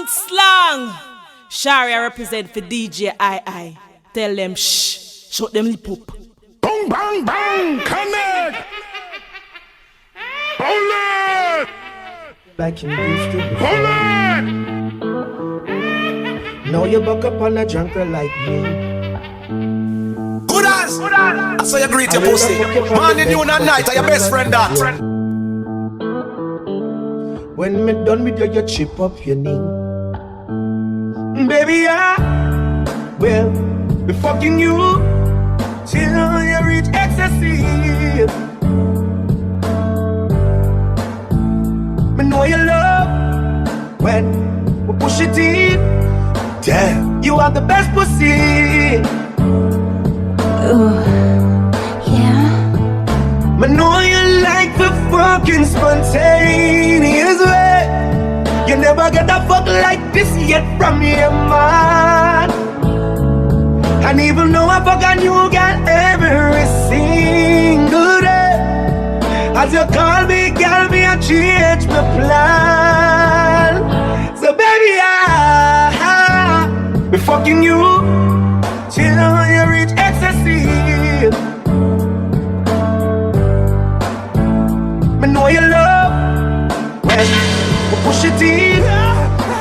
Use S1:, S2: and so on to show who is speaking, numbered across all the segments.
S1: Slang. Shari, I represent for DJ II. Tell them shh. Shut them lip up.
S2: Bang, bang, bang. Connect. Hold it.
S3: Like you used to be.
S2: Hold it.
S3: Now you buck up on a junker like me.
S4: Good as. I saw you greet your pussy. Morning, noon and night are your best friend that.
S3: When me done with you, you chip up your knee. Baby, I will be fucking you till you reach ecstasy. Me know you love when we push it in. Damn, you are the best pussy.
S5: Yeah.
S3: Me know you like the fucking spontaneous way. You never get a fuck like this yet from your man. And even though I fuck on you girl every single day, as you call me, girl, me I change my plan. So baby, I be fucking you till you reach ecstasy. Me know you love when we push it in.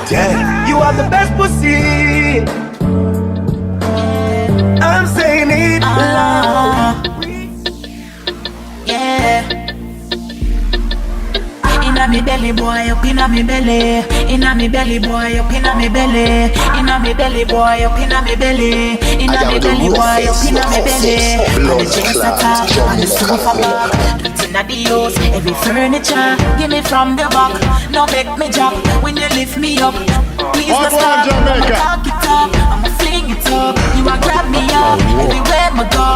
S3: Damn, you are the best pussy. I'm saying it loud.
S5: Yeah. Inna me belly, boy, up inna me belly. Inna me belly, boy, up inna me belly. Inna me belly, boy, up inna me belly. Inna me belly, boy, up inna me belly. And the chest attack, and the sofa back. Inna the house, every furniture. Give me from the back, no make me drop. When you lift me up, please don't stop. I'ma cock it up, I'ma fling it up. You a grab me up, everywhere I go.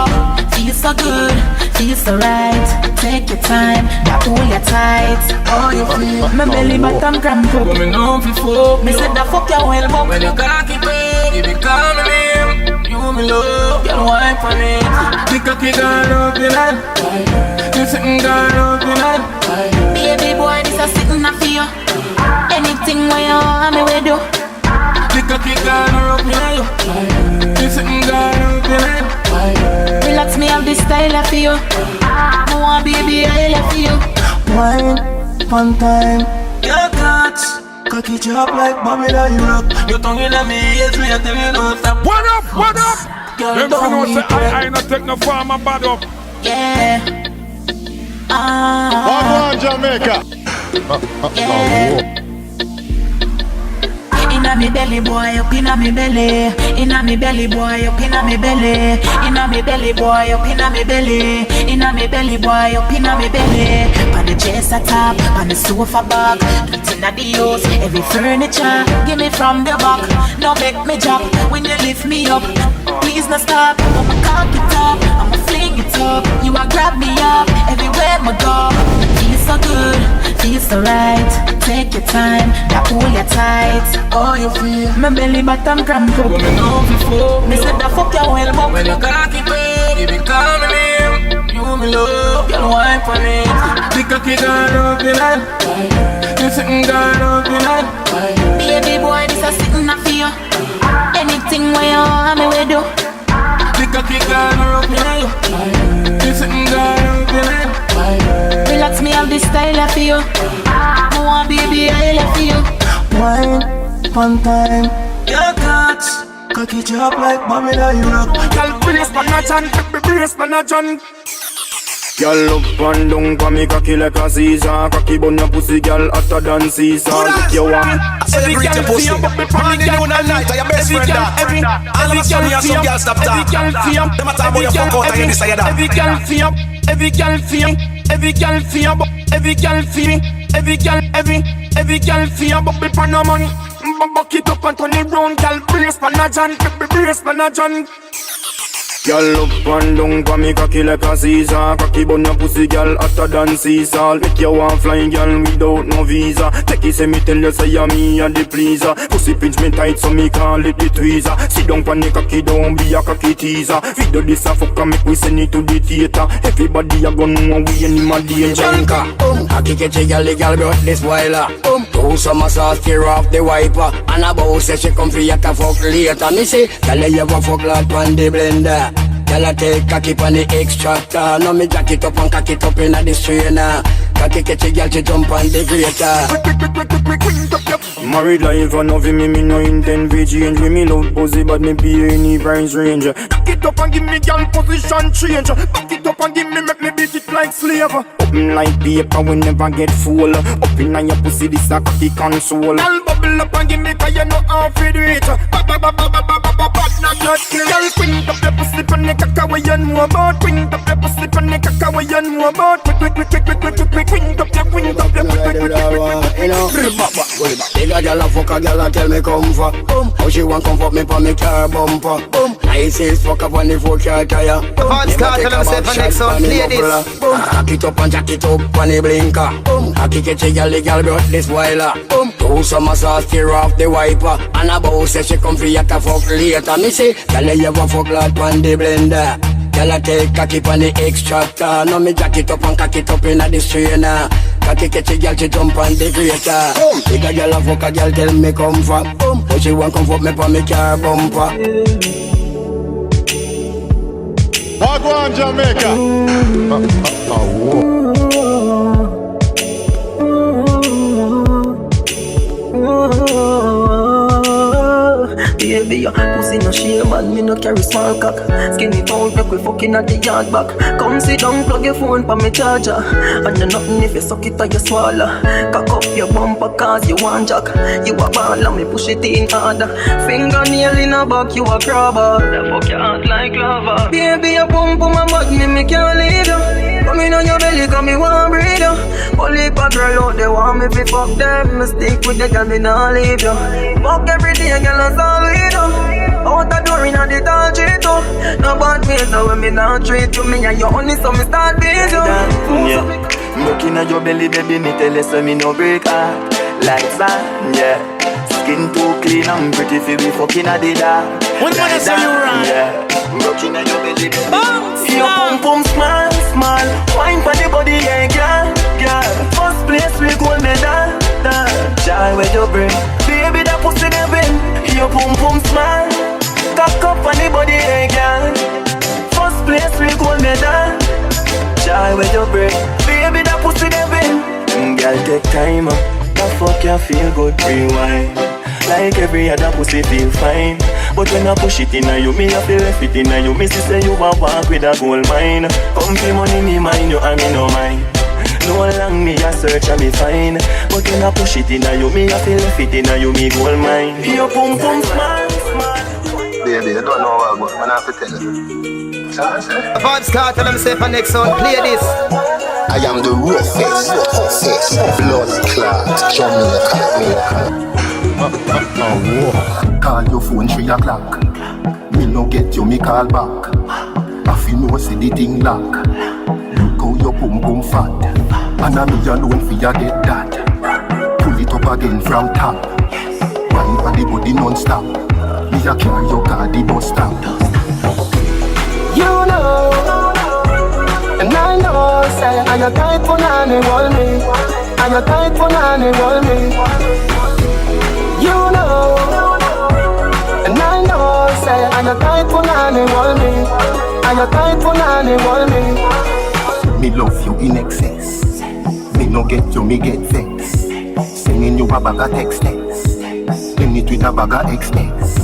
S5: Feel so good, feel so right. Take your time, now hold you tight. Oh, you feel my belly bottom cramp up.
S6: But me know fi fuck
S5: Me said that fuck your well up.
S6: when you cock it up, you be call me name. You me love, girl wipe on it. The cocky gone up in hand, you sitting gone up in hand.
S5: Baby boy, this a sitting up for you. Anything where you want me we do.
S6: The cocky gone up in hand, you sitting gone up in hand.
S5: Relax me, have this style for you. No one baby, I love for you.
S3: Wine, fun time.
S6: Your touch, cocky chop like Bobby that you rock. Your tongue in me ears, me I tell you no stop.
S2: What up? What up?
S6: Girl,
S2: Them
S6: don't
S2: know
S6: me
S2: say
S6: crack.
S2: I not take no farm and bad up.
S5: Yeah.
S2: Jamaica.
S5: Yeah. Inna me belly, boy, up inna me belly. Inna me belly, boy, up inna me belly. Inna me belly, boy, up inna me belly. Inna me belly, boy, up inna me belly. On the chest a top, on the sofa back. Inna the house, every furniture. Give me from the back, no make me drop. When you lift me up, please no stop. I'ma cock it up, I'ma fling it up. You a grab me up, everywhere I go. Feel so good, feel so right. Take your time, now hold you tight. Oh, you feel my belly bottom cramp up.
S6: But me know fi fuck
S5: Me said that fuck your well up.
S6: when you cock it up, you be call me name. You me love, girl wipe on it. The cocky gone up in hand, you sitting gone up in hand.
S5: Baby boy, this a sitting up for you. Anything where you want me we do.
S6: The cocky gone up in hand, you sitting gone up in hand.
S5: Relax me, have this style for you. No one baby, I love for you.
S3: Wine, fun time.
S6: Your touch, cocky chop like Bobby that you rock.
S2: Girl, brace man a John, brace man a John.
S7: Girl up and down for me cocky like a Caesar. Cocky bun your pussy, girl hotter than Caesar. Look you want.
S4: I saw you greet your pussy. Morning, noon and night are your best friend that. And I'm sorry you some girls stop talk. Them a talk about your fuck out and you decide that.
S6: Every girl feel, every girl feel, every girl feel, every girl feel, every girl feel, bubble pan no money. Buck it up and turn it round, girl. Brace pan a John, brace pan a John.
S7: Girl up and down for me cocky like a Caesar. Cocky bun your pussy, girl hotter than Caesar. Make you want flying, girl, without no visa. Take it, say me tell you, say you me a the pleaser. Pussy pinch me tight, so me call it the tweezer. Sit down pon the cocky, don't be a cocky teaser. Video this a fuck and make we send it to the theater. Everybody a gon' know we any my danger.
S8: I kick it, girl, the girl brought this boiler.
S3: Do some massage, tear off the wiper. And a bow say she come for you to fuck later. Me say, tell her you a fuck like on the blender. Tell her take cocky on the extractor. Now me jack it up and cock it up in the strainer. Cocky catch a girl, she jump on the grater.
S7: Married life and nothing me no intend to change. We me love pussy but me pay any price range.
S2: Back it up and give me girl position change. Back it up and give me make me beat it like slave.
S7: Open like paper we never get full. Up in your pussy this a cocky console.
S2: Girl bubble up and give me 'cause you know how to do it. Girl quint up your pussy pon the caca where you know about. Quint up your pussy pon the caca where you know about. Quint up your
S3: Big a girl a fuck a girl a tell me come for. How she want comfort me pon me car bumper. Nice is fuck up on the 4-car tire.
S8: Vance Carter himself and next on play this.
S3: Hack it up and jack it up on the blinker. Hacky catch a girl, the girl brought this whiler. Do some massage, tear off the wiper. And a bow say she come for you to fuck later. Me say, tell her you a fuck like on the blender. Tell her take cocky on the extractor. Now me jack it up and cock it up in the strainer. Cocky catch a girl, she jump on the grater. Big a girl a fuck a girl, tell me come for. How she want comfort me pon me car bumper.
S2: Wagwan Jamaica.
S9: Baby, your pussy no shame and me no carry small cock. Skinny bone, make we fucking at the yard back. Come sit down, plug your phone pa me charger. And you nothing if you suck it or you swallow. Cock up your bumper cause you want jack. You a ball and me push it in harder. Fingernail in a back, you a grabber. The fuck your heart like lava. Baby, your pump on my butt, me can't leave you. Come in on your belly, cause me want breathe you. Only a girl out there want me fi fuck them. Me stick with the girl, me nah leave you. Fuck every day, girl, that's all we do. Out the door inna the tall street too. No bad ways, so when me not treat you, me and you only so me start beat you.
S3: Looking at your belly, baby, me tell you so me no break heart. Like sand, yeah. Skin too clean and pretty fi be fucking at the dark.
S4: When like I say you run,
S3: yeah. Looking at your belly, baby.
S9: Your pum pum small, small. Wine for the body, yeah, girl, girl. First place we gold medal, child where you bring. Baby, that pussy they win. Your pum pum small. Cock up on the body, yeah, girl. First place we gold medal, child where you bring. Baby, that pussy they win. Girl, take time up. That fuck you feel good, rewind. Like every other pussy feel fine. But when I push it in you, me I feel left it in you. Me say you a walk with a gold mine. Come for money, me mind you and me no mind. No long me a search and me find. But when I push it in you, me I feel left it in you, me gold mine. Your pum pum small, small.
S8: Baby, you don't know what I'm have to tell you. Vance Carter himself and next on play this.
S10: I am the roughest, blood clot, Jamaica.
S11: Call your phone 3 o'clock. Me no get you, me call back. If you know see the thing lock. Look how your pum pum fat. And I'm me alone for you get that. Pull it up again from top. Wine for the body non-stop. Me a carry your car the bus stop.
S9: You know, and I know, say, and your tight punani roll me. And your tight punani roll me. You know, and I know, say, and your tight punani roll me. And your tight punani roll me.
S11: Me love you in excess. Me no get you, me get vex. Sending you a bag of text. Send it with a bag of express.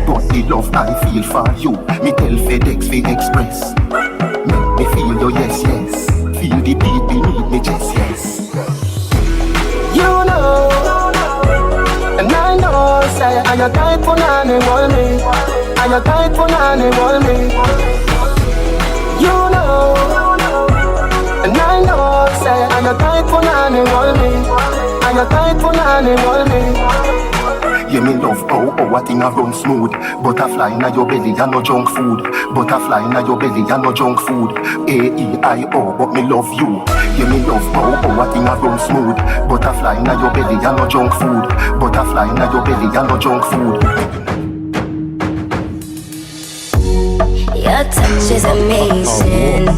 S11: But the love I feel for you, me tell FedEx for Express. Make me feel your yes, yes. Feel the beat beneath me chest, yes.
S9: You know, and I know, say, and your tight punani roll me. And your tight punani roll me. You know, and I know, say, and your tight punani roll me. And your tight punani roll me.
S11: Yeah, me love how a thing a run smooth. Butterfly na your belly, ya no junk food. Butterfly na your belly, ya no junk food. A-E-I-O, but me love you. Yeah, me love how a thing a run smooth. Butterfly na your belly, ya no junk food. Butterfly na your belly, ya no junk food.
S12: Your touch is amazing.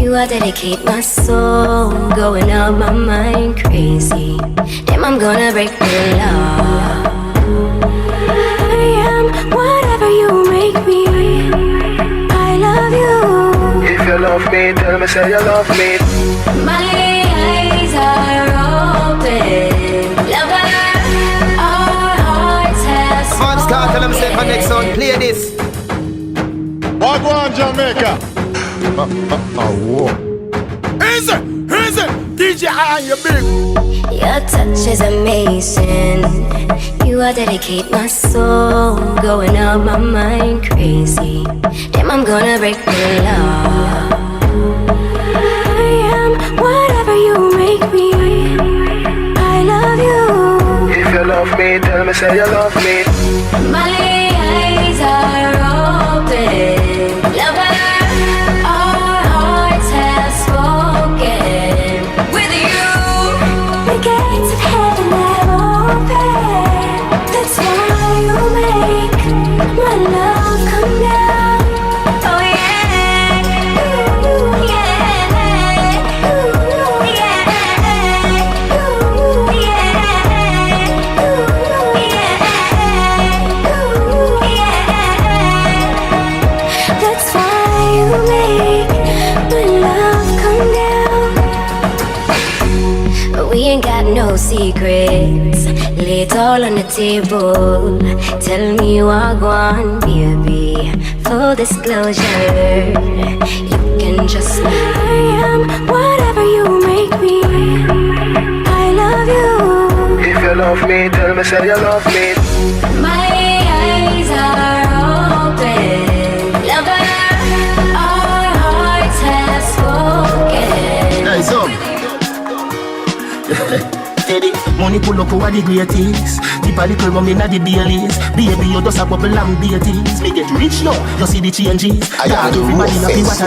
S12: You You I dedicate my soul, going out my mind crazy. Damn, I'm gonna break the law. I am whatever you make me. I love you.
S9: If you love me, tell me say you love me.
S12: My eyes are open. Lover, our hearts have spoken.
S8: Vance Carter, let me say for next song, play this.
S13: What one Jamaica?
S6: Easy, DJ I you big.
S12: Your touch is amazing. You I dedicate my soul, going out my mind crazy. Damn, I'm gonna break the law. I am whatever you make me. I love you.
S9: If you love me, tell me say you love me.
S12: My eyes are open. Lover, our hearts have spoken. With you, the gates of heaven have opened. That's why you make my love come down. Oh yeah, ooh, yeah, ooh, yeah, ooh, yeah, ooh, yeah. That's why you make my love come down. We ain't got no secrets. Lay it all on the table. Tell me you are going, baby. Full disclosure. You can just I am whatever you make me. I love you.
S9: If you love me, tell me say you love me.
S12: My eyes are open. Lover, our hearts have spoken.
S11: Nice up. Teddy, money pull up over the greatest. Keep a little rum inna the Baileys. Baby, you just a bubble and beaties. Me get rich now, you see the changes.
S10: I am the roughest,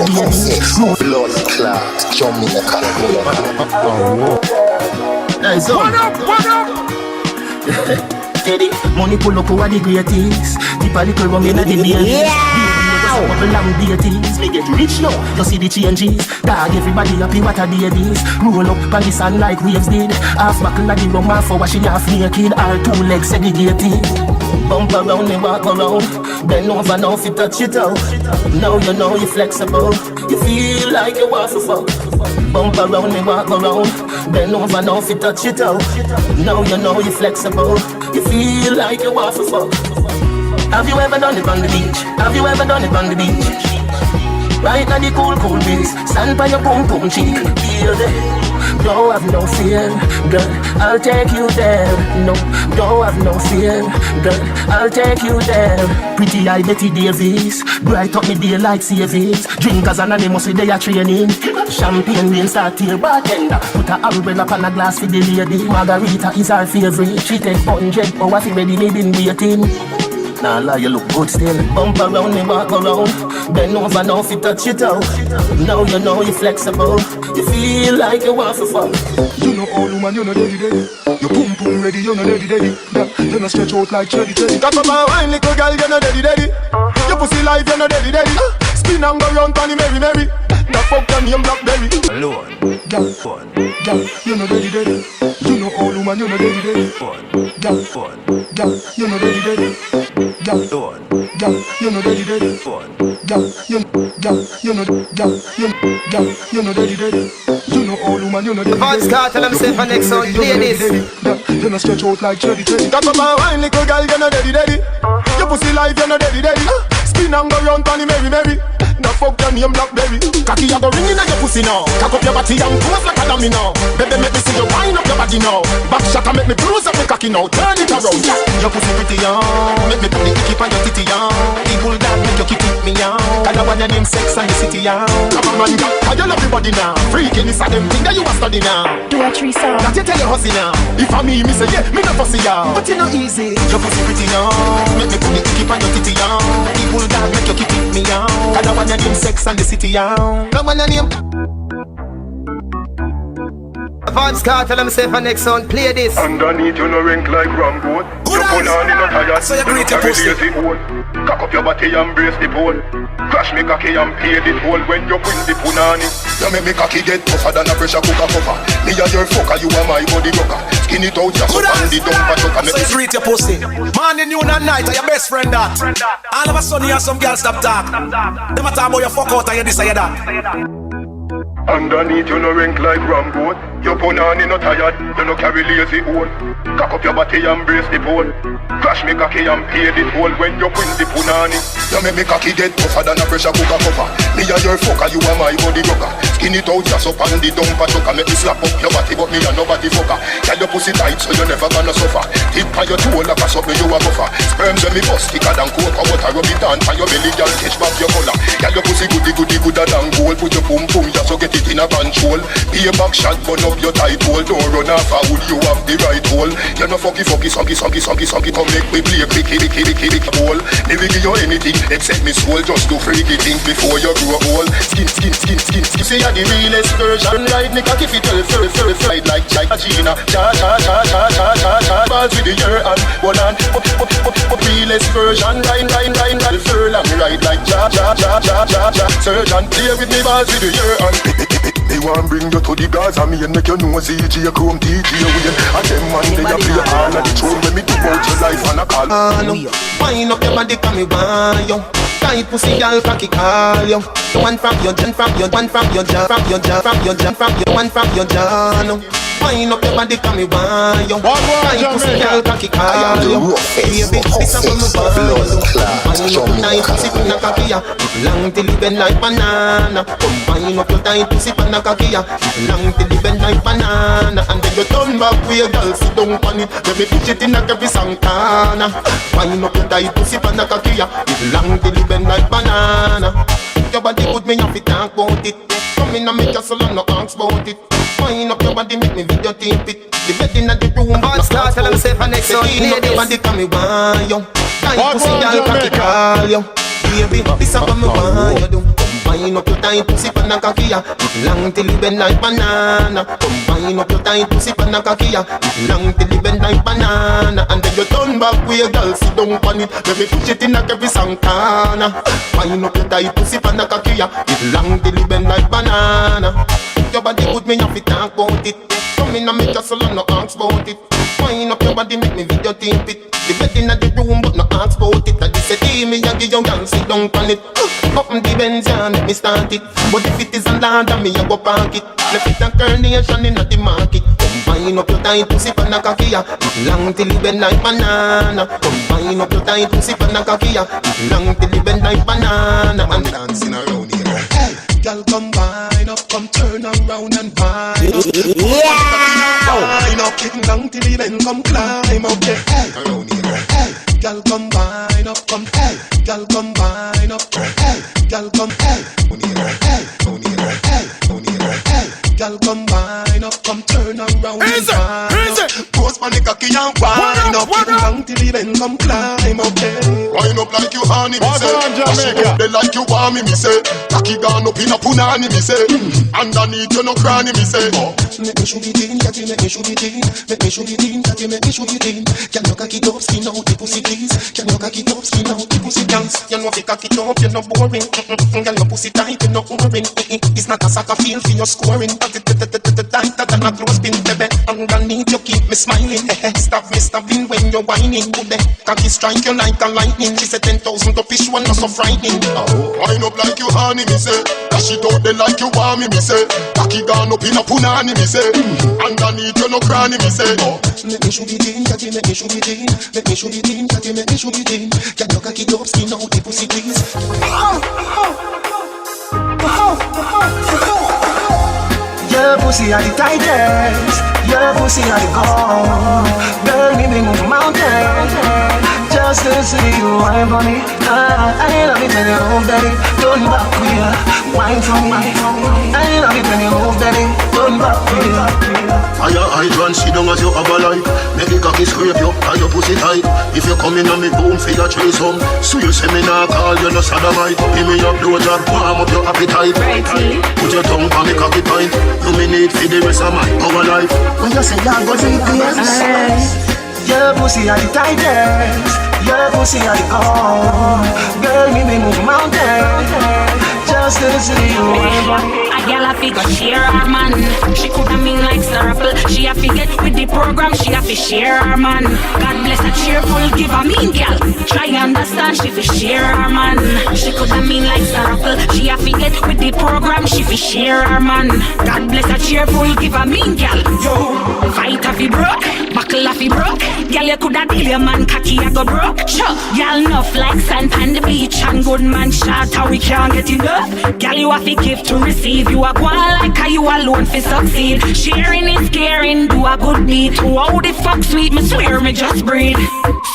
S10: blood clot, Jamaica.
S11: Nice up.
S6: What up?
S11: Teddy, money pull up over the greatest. Keep a little rum inna the Baileys. Bubble and beaties. Me get rich now, you see the changes. Dog, everybody happy what a day this. Roll up on the sun like waves did. Half buckle of the rum, half for washing half naked. All two legs segregated. Bump around and walk around. Bend over now if you touch it out. Now you know you're flexible. You feel like you want to fuck. Bump around and walk around. Bend over now if you touch it out. Now you know you're flexible. You feel like you want to fuck. Have you ever done it on the beach? Have you ever done it on the beach? Right now the cool breeze. Stand by your pum cheek. Feel it. Don't have no fear, girl, I'll take you there. No, don't have no fear, girl, I'll take you there. Pretty eye Betty Davis, bright up me day like savings. Drinkers anonymous with their training. Champagne rain start here, bartender. Put a umbrella on a glass for the lady. Margarita is our favorite. She take 100 hours for ready, me been waiting. Nah lie, you look good still. Bump around and walk around. Bend over now if you touch it out. Now you know you're flexible. You feel like you want to fuck.
S2: You know all woman, you know daddy. You pum ready, you know daddy. You know stretch out like cherry. Got my wine, little girl, you know daddy. Your pussy live, you know daddy. Spin and go round, Tony Mary. The fuck your name Blackberry.
S9: Alone.
S2: Girl, you know daddy. You know all woman, you know daddy. Girl, you know daddy. Girl, you know daddy. Girl, you know daddy. You know all woman, you know daddy.
S8: Vance Carter, let me say for next song, play this.
S2: You know stretch out like cherry. Got my wine, little girl, you know daddy. Your pussy live, you know daddy. Spin and go round, Tony Mary. The fuck your name Blackberry. Cocky a go ring in your pussy now. Cock up your body and pose like a dummy now. Baby make me see you wind up your body now. Back shot and make me bruise up my cocky now. Turn it around, yeah. Your pussy pretty young. Make me put the icky on your titty young. The bulldog make you kick me young. And I want your name Sex and the City young. Come on man, I you love everybody now. Freaking is a them thing that you a study now.
S12: Do a threesome.
S2: That you tell your hussy now. If I me say yeah, me no fussy young. But you know easy. Your pussy pretty young. Make me put the icky on your titty young. The bulldog make you kick me young. And I want your name Sex and the City young. Come on your name.
S8: Vibes Cartel, I'm safe for next sound. Play this.
S7: Underneath you no rank like Rambo. You pull on in a tire.
S4: So you greet your pussy.
S7: Cock up your body and brace the pole. Crash me cocky and pay the toll when you win the punani. You make me cocky get tougher than a pressure cooker copper. Me and your fucker, you are my body rocker. Skin it out just up and the dumper chucker.
S4: So you greet your pussy. Morning, noon and night are your best friend that. All of a sudden you have some girls stop talk. Them a talk about your fuck out and you this and you that.
S7: Underneath you no rank like Rambo. Your punani no tired, you no carry lazy old. Cock up your body and brace the pole. Crash me cocky and pay the toll when you win the punani. You make me cocky get tougher than a pressure cooker copper. Me and your fucker, you are my body rocker. Skin it out just up and the dumper chucker. Make me slap up your body but me and nobody fucker. Tell your pussy tight so you never gonna suffer. Tip on your toe like a something you a buffer. Sperms when me bust thicker than coke. Or water rub it on for your belly and catch back your collar. Tell your pussy goody gooder than gold. Put your pum pum just so get it in a control. Be a back shot, burn up your tight hole. Don't run off a wood, you have the right hole. You no fucky, sonky. Come make me play a big ball. Never give you anything except me soul. Just do freaky things before you grow old. Skin. You see you're the realest version. Ride me cocky fit fur flight like Gina. Cha. Balls with the year and one on. Realest version. Ride furlong. Ride like cha. Surgeon, play with me balls with the year and. They want bring you to the Gaza, me and make you know CG, a Chrome DJ Wayne. And them man, they a play all of the throne when me do out your life and a call.
S3: Wind up your body, come me want you. Tight pussy, girl, cocky call you. The one from your jaw. Wind up your body, come me want you. Tight pussy, girl, cocky call you. Baby, this a from me want you. Wind up your tight pussy, pan a cocky ya. Long till you bend like banana. Wind up your tight pussy, pan a cocky ya. Long till you bend like banana. And then you turn back with your girl, sit down on it. Let me pitch it in a every Santana. Wind up your tight pussy, pan a cocky ya. Long till you bend like banana. Your body good, me have to talk about it. Come in and make your soul and no ask about it. Wind up your body, make me video tape it. The bed in the room, but
S8: start tell them safe for next one.
S3: Wind up your body, come me want you. Tight pussy, girl, cocky call you. Baby, this is what me want you do. Wind up your tight pussy, pan a cocky ya. Long till you bend like banana. Wind up your tight pussy, pan a cocky ya. Long till you bend like banana. And then you turn back with your girl, sit down on it. Let me push it in a every Santana. Wind up your tight pussy, pan a cocky ya. Long till you bend like banana. Your body good, me have to talk about it. Come in and make your soul and no ask about it. Wind up your body, make me video tape it. The bed in the room, but no ask about it. I just say, me and give your girl, sit down on it. Up in the Benz, yeah, let me start it. But if it is a land, me a go park it. Left it a carnation in the market. Wind up your tight pussy, pan a cocky ya. Long till you bend like banana. Wind up your tight pussy, pan a cocky ya. Long till you bend like banana. Man dancing around here. Hey, girl, come wind up, come turn around and wind up. Yeah. Wind up, get long till you bend, come climb up there. Hey, around here. Hey, girl, come wind up, come. Hey, girl, come wind up. Hey, girl, come. Hey, on here. Hey, on here. Hey, on here. Hey, girl, come wind up, come turn around and wind up. Post on the cocky and wind up, get long till you bend, come climb up there.
S7: Wind up like you honey, me say. Dash it up there like you want me say. Cocky gone up in a punani, me say. Underneath you no cranny, me say.
S3: Make me shoot it in, catty, make me shoot it in. Make me shoot it in, catty, make me shoot it in. Can you cock it up, skin out the pussy, please? Can you cock it up, skin out the pussy, dance? You know if you cock it up, you're not boring. Girl, your pussy tight, you're not boring. It's not a soccer field for your scoring. Tighter than a clothespin, baby. Underneath you keep me smiling. Stop me stopping when you're whining. Cocky strike you like a lightning. She said 10,000 to fish, one not so frightening.
S7: Wind up like you honey, me say. Dash it out there like you want me say. Cocky gone up in a punani, me say. Underneath you no cranny, me say.
S3: Make me shoot it in, catty, make me shoot it in. Make me shoot it in, catty, make me shoot it in. Can you cock it up, skin out the pussy, please? Your pussy are the tightest. Your pussy are the gold. Girl, me move mountains just to see you wine for me. I love it when you move, daddy. Don't back here, wine for me. I love it when you move, daddy.
S11: run back. Fire hydrant, sit down as you have a life. Make the cocky scrape you, and your pussy tight. If you come in on me boom for your threesome, so you say me nah call you no sodomite. Give me your blowjob, warm up your appetite. Put your tongue on me cocky pint. You me need for the rest of my our life.
S3: When you say that was it, your pussy are the tightest. Your pussy are the gold. Girl, me move mountains just to see you.
S5: A girl a fi go share her man. She coulda mean like Sarapple. She a fi get with the program. She a fi share her man. God bless a cheerful give a mean girl. Try understand she fi share her man. She coulda mean like Sarapple. She a fi get with the program. She fi share her man. God bless a cheerful give a mean girl. Yo, fight a fi broke, buckle a fi broke. Girl you coulda deal your man cocky a go broke. Sure, girl enough like sand on the beach and good man shot how we can't get enough. Girl you a fi give to receive. You a go on like how you alone fi succeed. Sharing is caring, do a good deed. Wow the fuck sweet, me swear me just breathe.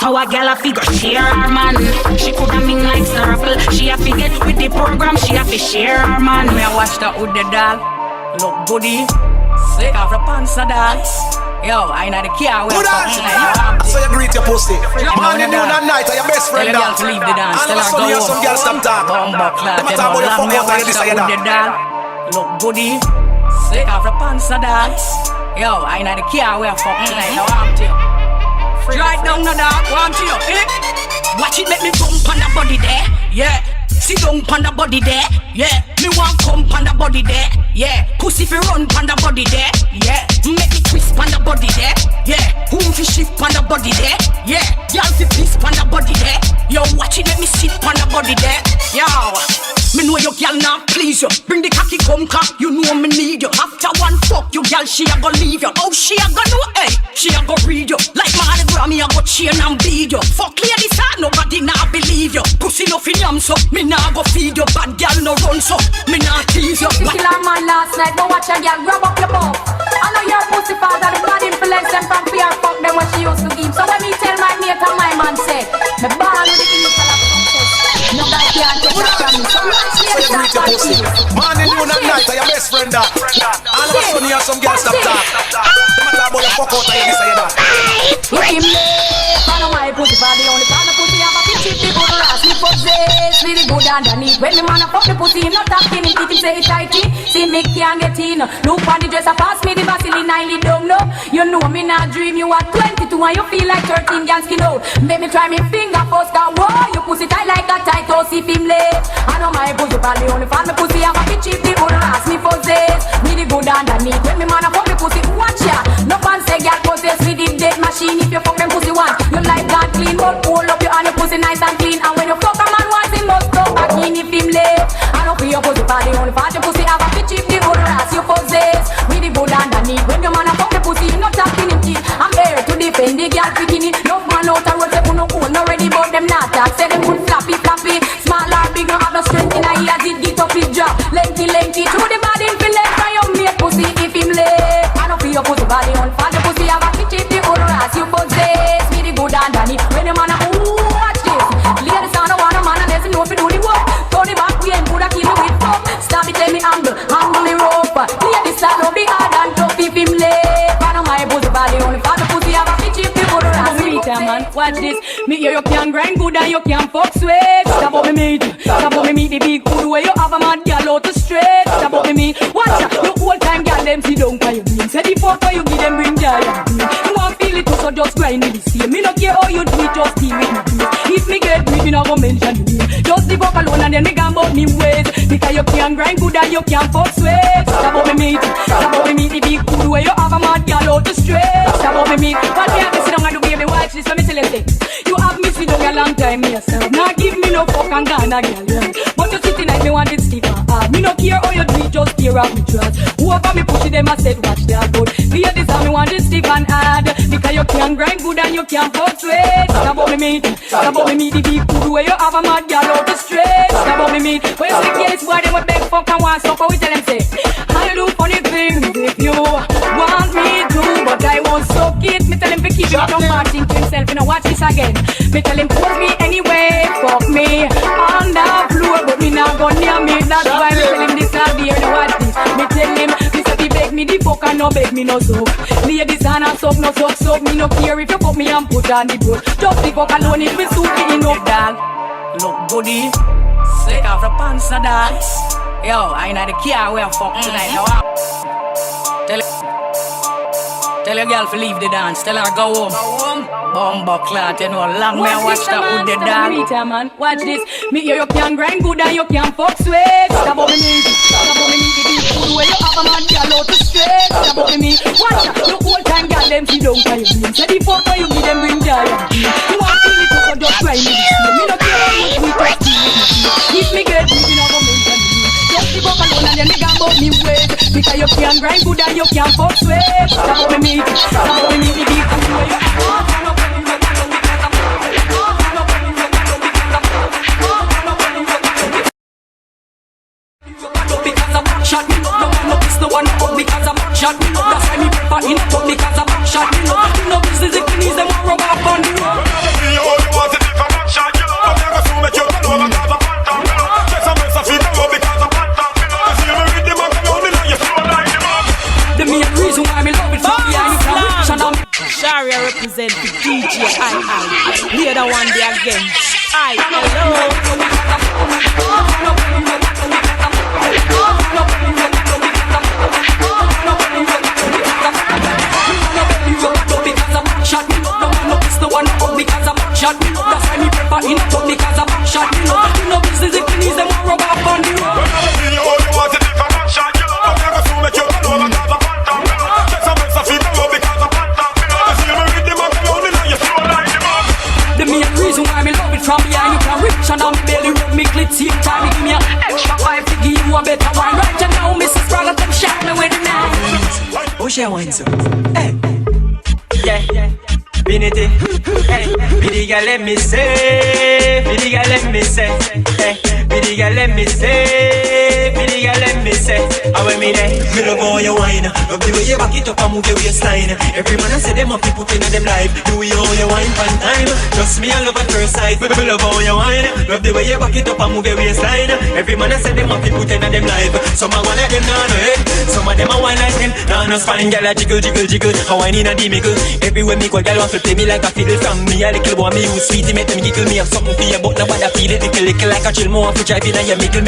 S5: So a girl a fi go share her man. She coulda mean like Sarapple. She a fi get with the program. She a fi share her man. Me a watch that with the dog. Look goody, sick off the pants a dance. Yo, I know the car where
S4: so you greet your pussy. Morning, noon and night are your best friend.
S5: Tell her to leave the dance.
S4: All of a sudden you have some girls stop talking. Them a talk about your fuck out and you this and that.
S5: Look goody, sick off the pants a dance. Yo, I know the car where fuck tonight. I want you. Right down the dog, want you. Watch it make me jump on the body there. Yeah. Sit down on the body there, yeah. Me want come on the body there, yeah. Pussy fi run on the body there, yeah. Make me twist on the body there, yeah. Whom fi shift on the body there, yeah. Y'all fi piss on the body there, yo. Watch it, let me sit on the body there, yo. Me know your girl now please you. Bring the cocky come cock, you know me need you. After one fuck you girl, she a go leave you. Oh she a go know, hey, she a go read you. Like Mardi Gras, me a go chain and bleed you. Fuck ladies heart, nobody now believe you. Pussy no fi yam so, me nah go feed you. Bad girl no run so, me nah tease you.
S14: You kill a man last night, but watch a girl grab up your mouth. I know your pussy father, the bad influence them from fear. Fuck them what she used to give. So when me tell my mate and my man say, me ball with the initial of success. No guy can't take that from me. So
S4: greet your pussy. Morning, noon and night are your best friend. All of a sudden you have some girls stop talking. Them a talk about your fuck out and you this and that.
S14: Look him left, I know my pussy for the only time the pussy have a pitch the good ass. Me possess, really good underneath. When me man a fuck the pussy, him not talking him, him say it tighty. See me can't get in. Look on the dresser, pass me the Vaseline, I need don't know. You know me not dream, you are 22 and you feel like 13 girls skin out. Make me try me finger first, cause whoa, you pussy tight like a tight toast if him late. I know my pussy for the only time the pussy have a pitch the good ass. Me possess, really good underneath. When me man a fuck the pussy, watch ya. No fans say girl possess me the dead machine. If you fuck them pussy once, you like God clean, but hold up your hand, your pussy nice and clean. And when you fuck a man once, he must go back in if him late. I don't feel your pussy for the only part your pussy have a pitch the good ass. You possess, really good underneath. When your man a fuck the pussy, you not talking him teeth. I'm here to defend the girl bikini. No man out and road, they put no cool, no ready, but them not talk. Say them good floppy, floppy, small or big, no have no strength in a ears, it get up his jaw. Lengthy, lengthy, through the body, feel like by your mate pussy if him late. I don't feel your pussy for the only part your pussy have a pitch the good ass. You possess, really good underneath. When your man a watch this, ladies I don't want a man unless you know if you do the work. Turn it back, we ain't put a kill you with fuck. Stop it, tell me angle the rope. Ladies I don't be hard and tough if him late. I know my pussy for the only part the pussy have a pitch the good ass. Man, watch this. Me hear you can grind good and you can fuck sweet. Stop up me meat. Stop up me meat the big good way you have a mad girl out the straight. Stop up me meat. Watch ya. You whole time girl them sit down for you beam. Say the fuck where you give them bring joy. You want feel it too, so just grind with the same. Me no care how you do it, just deal with me. If me get me, no go mention me. Just leave up alone and then me gone about me ways. Because you can grind good and you can fuck sweet. Stop up me meat. Stop up me meat the big good way you have a mad girl out the straight. Stop up me meat. What me have to sit down and do baby watch this. Let me tell you this. You have me sit down a long time yourself. Now give me no fuck and gone again. But you sitting like me want it stiff and hard. Me no care how you do it, just tear up me trust. Whoever me push it, them I said watch that good. Clear this how me want it stiff and hard. Because you can grind good and you can fuck sweet. Stop up me meat. Stop up me meat the big good way you have a mad girl out the straight. Stop up me meat. When you see case boy them a beg fuck and want stuff. We tell them say I do funny things if you want me to, but I won't suck it. Me tell him to keep it from marching to himself. You know watch this again. Me tell him pose me anyway. Fuck me on the floor, but me not go near me. That's why me tell him this not here. You know watch this. Me tell him this a beg me the no beg, me no soap. Ladies and a soap, no soap. Me no care if you put me and put on the boat. Just the fuck alone if we suit me enough, dog. Look goody, take off the pants, na dance. Yo, I know the car where I fuck tonight. Now tell your girl to leave the dance. Tell her go home. Bumbo clat, you know, long me watch that with the dog. Man. Watch this. Me hear you can grind good and you can fuck sweet. Stop up me need it. Stop up me need it. Good way you have a man, girl out to straight. Stop up me. Watch that. The whole time, girl, them see down for you. Say the fuck for you, give them bring joy. You want to feel it, so just try me. Me no care how much we touch me. If me get deep, you know, go mention me. Just the fuck alone and then they can bout me way. Because you can grind good and you can fuck sweet. Stop up me need it. Stop up me need it. Good way you have a man. Shot me up, no man no piss, no one up because I'm shot me up. That's why me prefer in up because I'm shot me up. No business if you need them more rub up on the road. You want to take a back shot, you know. I'm never so make you go over because I'm phantom. Just a mess of feet go because I'm phantom. You see me with the man come on, you slow like the man. The main reason why me love it from behind the camera.
S1: Sharia represent the DJ I. Hear the one day again. I hello.
S14: Shot me up, no man no piss, no one up because I'm shot me up. That's why me prefer in up because I'm shot me up. You know business if you need them more rub up on the road. You want to take a back shot, you know. I'm never so make you go over because I'm phantom. Just a mess of feet go because I'm phantom. You see me with the man come on, you slow like the man. The main reason why me love it from behind you can reach and I'm belly rub me clit same time. Give me a extra 5 to give you a better wine. Right now, Mrs. Sprague, them shot me with the knife.
S9: Oh, she wants so. Hey. Yeah, Binity, hey, biddy girl let me say, biddy girl let me say, hey, biddy girl let me say, biddy girl let me say, how when me there, me love how you whine, love the way you back it up and move your waistline. Every man I say them up, people put in them life, do you how you whine one time? Just me and love at first sight, me love how you whine, love the way you back it up and move your waistline. Every man I say them up, people put in them life. Some a one like them nah no head, some of them a whine like them, nah no spine, girl a jiggle, a whine in a D-mickle. Everywhere me go, girl want to play me like a fiddle. From me a little boy, me use sweetie, make them giggle. Me have something for you, but nobody feel it. Little like a chill, more for driving and you mickle.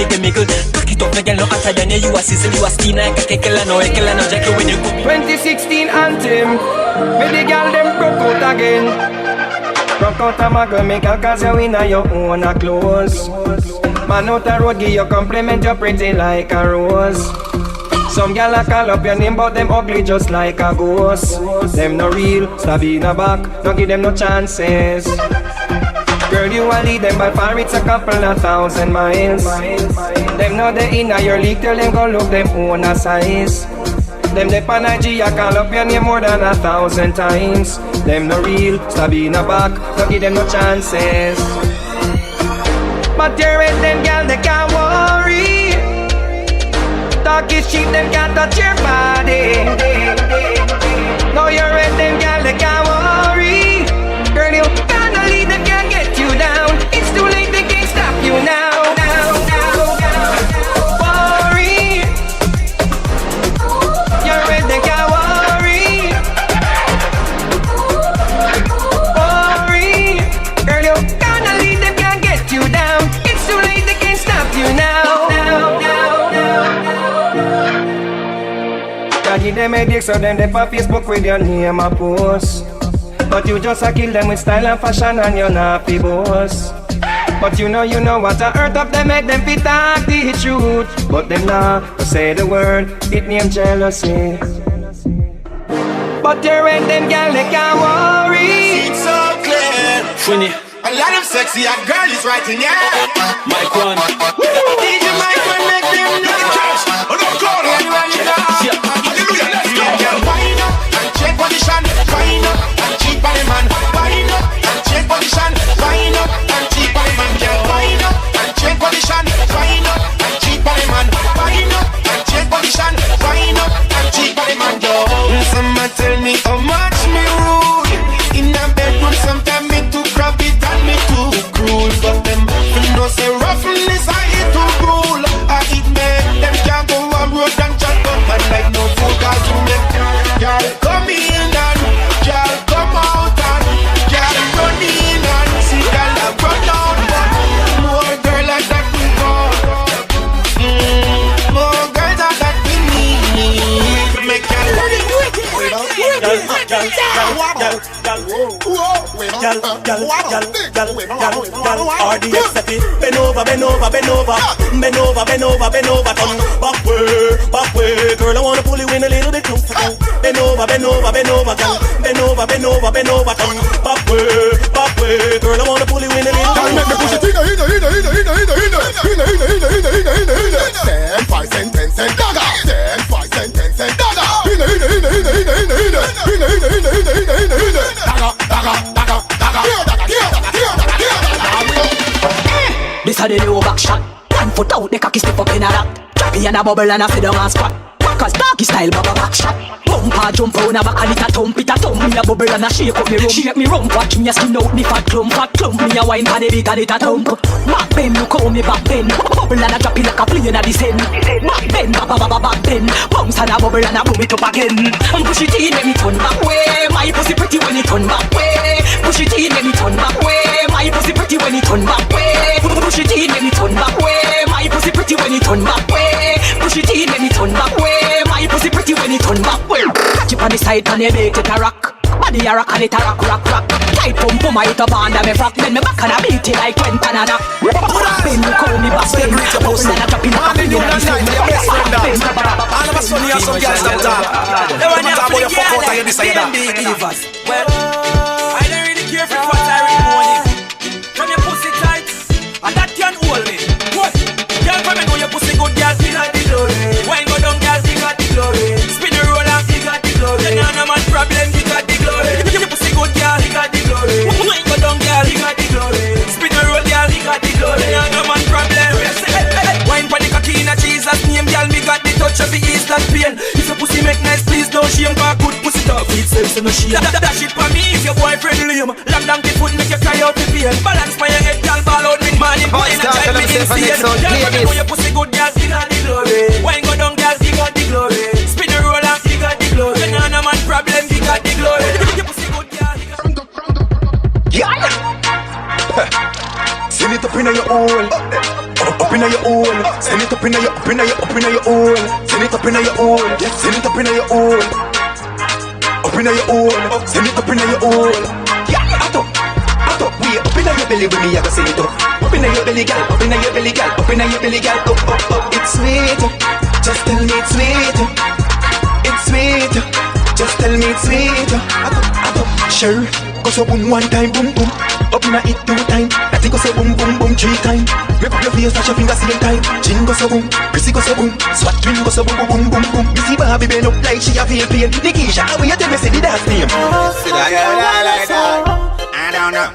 S9: Cock it up, me girl no hotter than you. You a sizzle, you a steam like a keckle. And no heckle and no jackal when you come.
S3: 2016 anthem, me the girl them broke out again. Broke out a muggle, make a cause you in your own clothes. Man out the road, give you compliment, you pretty like a rose. Some gal a call up your name, but them ugly just like a ghost. Them no real, stab in a back, don't give them no chances. Girl, you a lead them by far, it's a couple of 1,000 miles. Them know they in your league, tell them go look them own a size. Them they pan IG, I call up your name more than 1,000 times. Them no real, stab in a back, don't give them no chances. But you're with them gal, they can't worry. Talk is cheap, them can't touch your body. Now you're with them gal, they can't worry. Girl, you can't lead, them can't get you down. It's too late, they can't stop you now. Worry. You're with them can't worry. Worry. Girl, you can't lead, them can't get you down. It's too late, they can't stop you now. Give them a dick so them they on Facebook with your name a post. But you just a kill them with style and fashion and you're not the boss. But you know what a hurt up them make them fit talk the truth. But them not to say the word, it name jealousy. But you're in them gal they can't worry.
S6: It's so clear.
S9: Funny.
S6: A lot of sexy hot girl is right in here.
S9: Mike one.
S6: DJ Mike one make them know. Oh no, go on. Hallelujah, let's go. Girl, wind up and check position. Wind up and cheat on the man. Wind up and check position. Wind up and cheat on the man. Girl, wind up and check position. Wind up and cheat on the man. Wind up and check position. Wind up and cheat on the man. Someone tell me how much me rude. In a bedroom, sometimes me too crabby and me too cruel. But them no say roughness I eat too cool. I eat men, them can't go on road and chat up and like no food cause
S3: RDX set it. Bend over, bend over, bend over. Bend over, bend over, bend over. Turn back way. Girl, I wanna pull you in a little bit closer. Bend over, bend over, bend over. Bend over, bend over, bend over. Turn back way. Girl, I wanna pull you in a little bit.
S2: Make me push it in. 10, 5 cent, 10 cent, dagger. 10, 5 cent, 10 cent, dagger.
S5: This a the new back shot. 1 foot out, the cocky step up in a rock. Choppy and a bubble and a sit down and squat. Cause doggy style baba back shot. Bumper jump out a back and it a thump me a bubble and a shake up me rump. Shake me rump, watch me a skin out me fat clump. Me a wine for the beat and it a thump. Back bend, look how me back bend. Bubble and a drop it like a plane a descend. Back bend, back bend. Bounce and a bubble and a boom it up again. Push it in, let me turn back way. My pussy pretty when it turn back way. Push it in, let me turn back way. My pussy pretty when it turn back way. Push it in, let me turn back way. My pussy pretty when it turn back way. Push it in, let me turn back way. My pussy pretty when it turn back way. Catch it on the side and they make it a rock. Body a rock and it a rock. Tight pump I hit up under me frack. Then me back and I beat it like Quentin and a bend, you call me back bend. Bounce and a drop in a
S4: Man, you and night, your best friend that. All of a sudden you have some girls that talk. They want to talk about your fuck out and you decide that.
S3: Well, I don't really care for what I really want it. From your pussy tight, and that can hold me. What? Girl, from me know your pussy good, girl, you got the glory. Wine go down, girl, you got the glory. Spin the roller, you got the glory. You know no man problem, you got the glory. Your pussy good, girl, you got the glory. Wine go down, girl, you got the glory. Spin the roller, girl, you got the glory. You know no man problem. Wine for the cocky in a Jesus name, girl, me got the touch of the ease that pain. If your pussy make nice, please don't shame, cause good pussy talk feed self, so no shame. Dash it for me if your boyfriend lame. Long down the foot, make you cry out the pain. Balance for your head, girl, ball out with money. Boy, and drive me insane. Girl, when you know your pussy good, girl, you got the glory. Wine go down, girl, you got the glory. Spin the roller, you got the glory. You know no man problem, you got the glory. Your pussy good, girl, you got the glory. Send it up in your hole. Up in your hole. Send it up in your hole. Send it up in your hole. Send it up in your hole. Up in your hole. Send it up in your hole. Up, we up in your belly with me, I go send it up. Up in your belly, girl. Up in your belly, girl. Up in your belly, girl. Up. It's sweet. Just tell me it's sweet. It's sweet. Just tell me it's sweet. Up. Sure. Go so boom 1 time, boom. Up in a it 2 time. I think go so boom 3 time. Make up your face, touch your finger same time. Chin go so boom, Prissy go so boom. Swat twin go so boom. Missy Barbie bend up like she a feel pain. Nikisha, how will you tell me say the dance name?
S15: I don't know.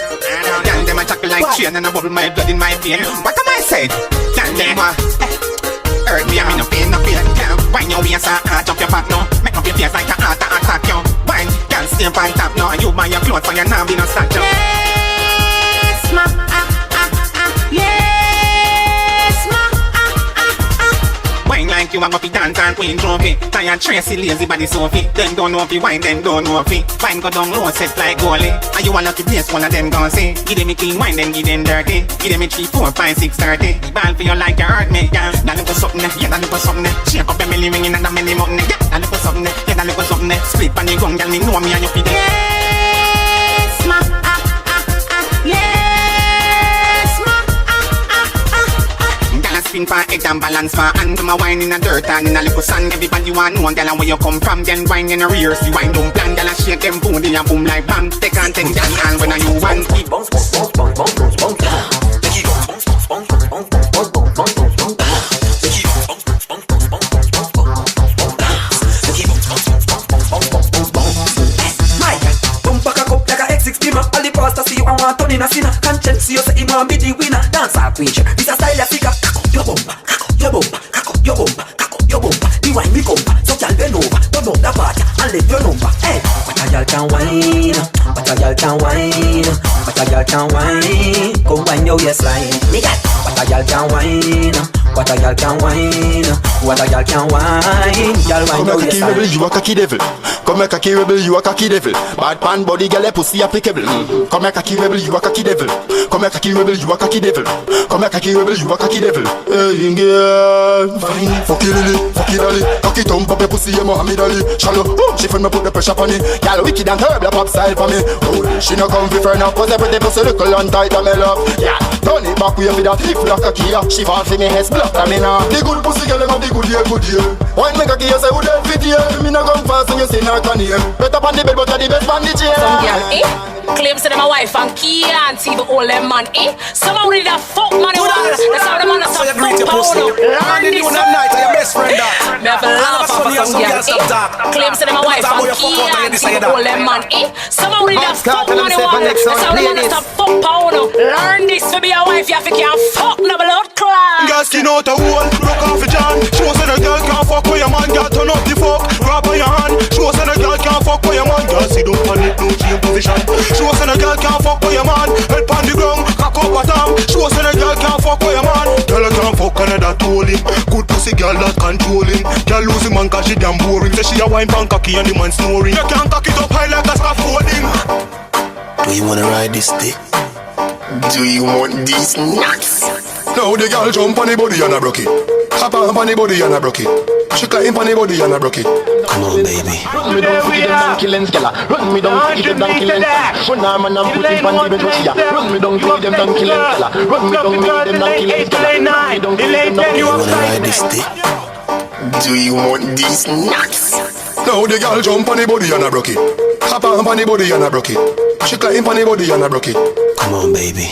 S15: Girl, them a chuckle like chain and a bubble my blood in my vein. What am I saying? Girl, them hurt me, I'm in no pain. Girl, wine your waist and arch up your back now. Make up your face like a heart attack you. Wine, girl, stay on top now. And you buy your clothes for your now be no statue.
S5: Yes, ma, yes, ma,
S15: Wine like you a go fi dance and queen trophy. Tired Tracy lazy body Sophie. Them don't know fi wine, them don't know fi. Wine go down low set like goalie. And you a lucky place one of them gon' say. Give them a clean wine, then give them dirty. Give them a 3, 4, 5, 6, 30. Ball for you like you hurt me, girl. That little something, yeah, that little something. Shake up your belly ringing and that belly mountain. Yeah, that little something, yeah, that little something. Split on the gun, girl, me know me and you fi there.
S5: yes, ma, yes, ma,
S15: Girl, spin for head and balance for hand. My wine in a dirt and in a little sand. Everybody want know, girl, where you come from. Then wine in a rears, you wine don't plan. Girl, shake them booty and boom like bam. Take and take that all when you want. Keep bounce.
S3: All the pastor see you and want turn in a sinner. Conscience see you say him want be the winner. Dance all preacher, this a style of figure. Cock up your bumper, cock up your bumper, cock up your bumper, cock up your bumper. The wine we come back, so y'all bend over, turn up the party and let your number. Hey, what a y'all can wine, what a y'all can wine, what a y'all can wine. Come wine your waistline, me got. What a y'all can wine, what What a girl can wine, what a girl can wine. Girl wine your waist.
S2: Come here, cocky rebel, you a cocky devil. Come here, cocky rebel, you a cocky devil. Bad pan body, girl, a pussy applicable. Come here, cocky rebel, you a cocky devil. Come here, cocky rebel, you a cocky devil. Come here, cocky rebel, you a cocky devil. Hey, girl, fine. Fuck you, Lily, fuck you, Dolly. Cocky thump up your pussy, you Muhammad Ali. Shallow, she friend me put the pressure on it. Girl, wicked and terrible, pop style for me. Oh, she no come for now, cause every day pussy little and tight and me love. Yeah, turn it back way for that hip like a key. She fall for me head block and me now. The good pussy girl, them have the good year, good year. Wine make a key, you say who dead fit here. Me no come fast and you see her can hear. Better on the bed, but you're the best on the chair.
S14: Some girl, claims to them a wife and can't even hold them man, Some of them that fuck money wall. That's how them man a fuck pound. Learn this.
S4: Night your best friend that.
S14: Me have a laugh off some girl, claims to them a wife and can't even hold them man, Some of them that fuck money wall. That's how them man a fuck pound. Learn this to be a wife, you have to can't fuck no blood clot.
S6: Girl skin out a hole, broke off a John. Show say the girl can't fuck with your man. Girl turn up the fuck, grab on your hand. Show say the girl can't fuck with your man. Girl sit down on it, no change position. Show say the girl can't fuck with your man. Head on the ground, cock up bottom. Show say the girl can't fuck with your man. Girl can't fuck another told him. Good pussy girl that controlling. Girl losing man cause she damn boring. Say she a wine pan cocky and the man snoring. You can't cock it up high like a scaffolding.
S10: Do you wanna ride this dick? Do you want these nuts?
S2: Now the girl jump on the body and a broke it. Hop on the body and a broke it. She climb on the body and a broke it.
S10: Come on, baby.
S11: Run me down, forget them donkey lens, gala. Run me down, forget them donkey lens. One arm and I'm putting on the bench, what's ya? Run me down, forget them donkey lens, gala. Run me down, forget them donkey lens, gala. Run me down, forget them donkey lens, gala.
S10: You wanna ride this dick? Do you want these nuts?
S2: Now the girl jump on the body and a broke it. Hop on the body and a broke it. She climb on the body and a broke it.
S10: Come on, baby.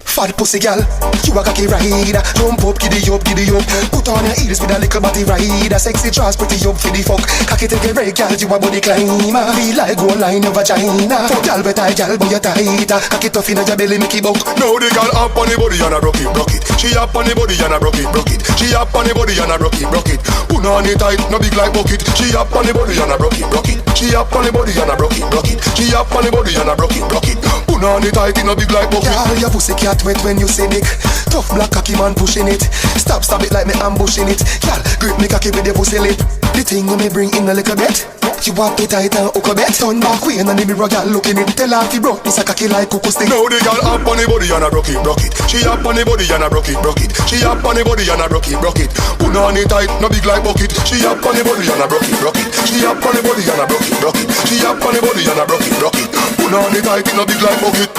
S11: Fat pussy gal, you a cocky rider. Jump up, giddy up, giddy up. Put on your heels with a little body rider. Sexy dress, pretty up for the fuck. Cocky take a break, gal, you a body climber. Feel like go line your vagina. Fuck gal, better gal, boy you tighter. Cocky tough inna your belly, make it bunk.
S2: Now the girl up on the body and a broke it, broke it. She up on the body and a broke it, broke it. She up on the body and a broke it, broke it. Put on it tight, no big like bucket. She up on the body and a broke it, broke it. She up on the body and a broke it, broke it. She up on the body and a broke it, broke it. Put on it tight, no big like bucket.
S11: Girl, your pussy cat wet when you say dick. Tough black cocky man pushing it. Stab it like me ambushing it. Girl, grip me cocky with your pussy lip. The thing you me bring in a little bit. You walk it tight and hook a bet. Turn back way and the mirror girl looking it. Tell her if you broke this a cocky like cuckoo stick.
S2: Now the girl up on the body and a broke it, broke it. She up on the body and a broke it, broke it. She up on the body and a broke it, broke it. Put on it tight, no big like bucket. She up on the body and a broke it, broke it. She up on the body and a broke it, broke it. She up on the body and a broke it, broke it. Put on it tight, no big like bucket.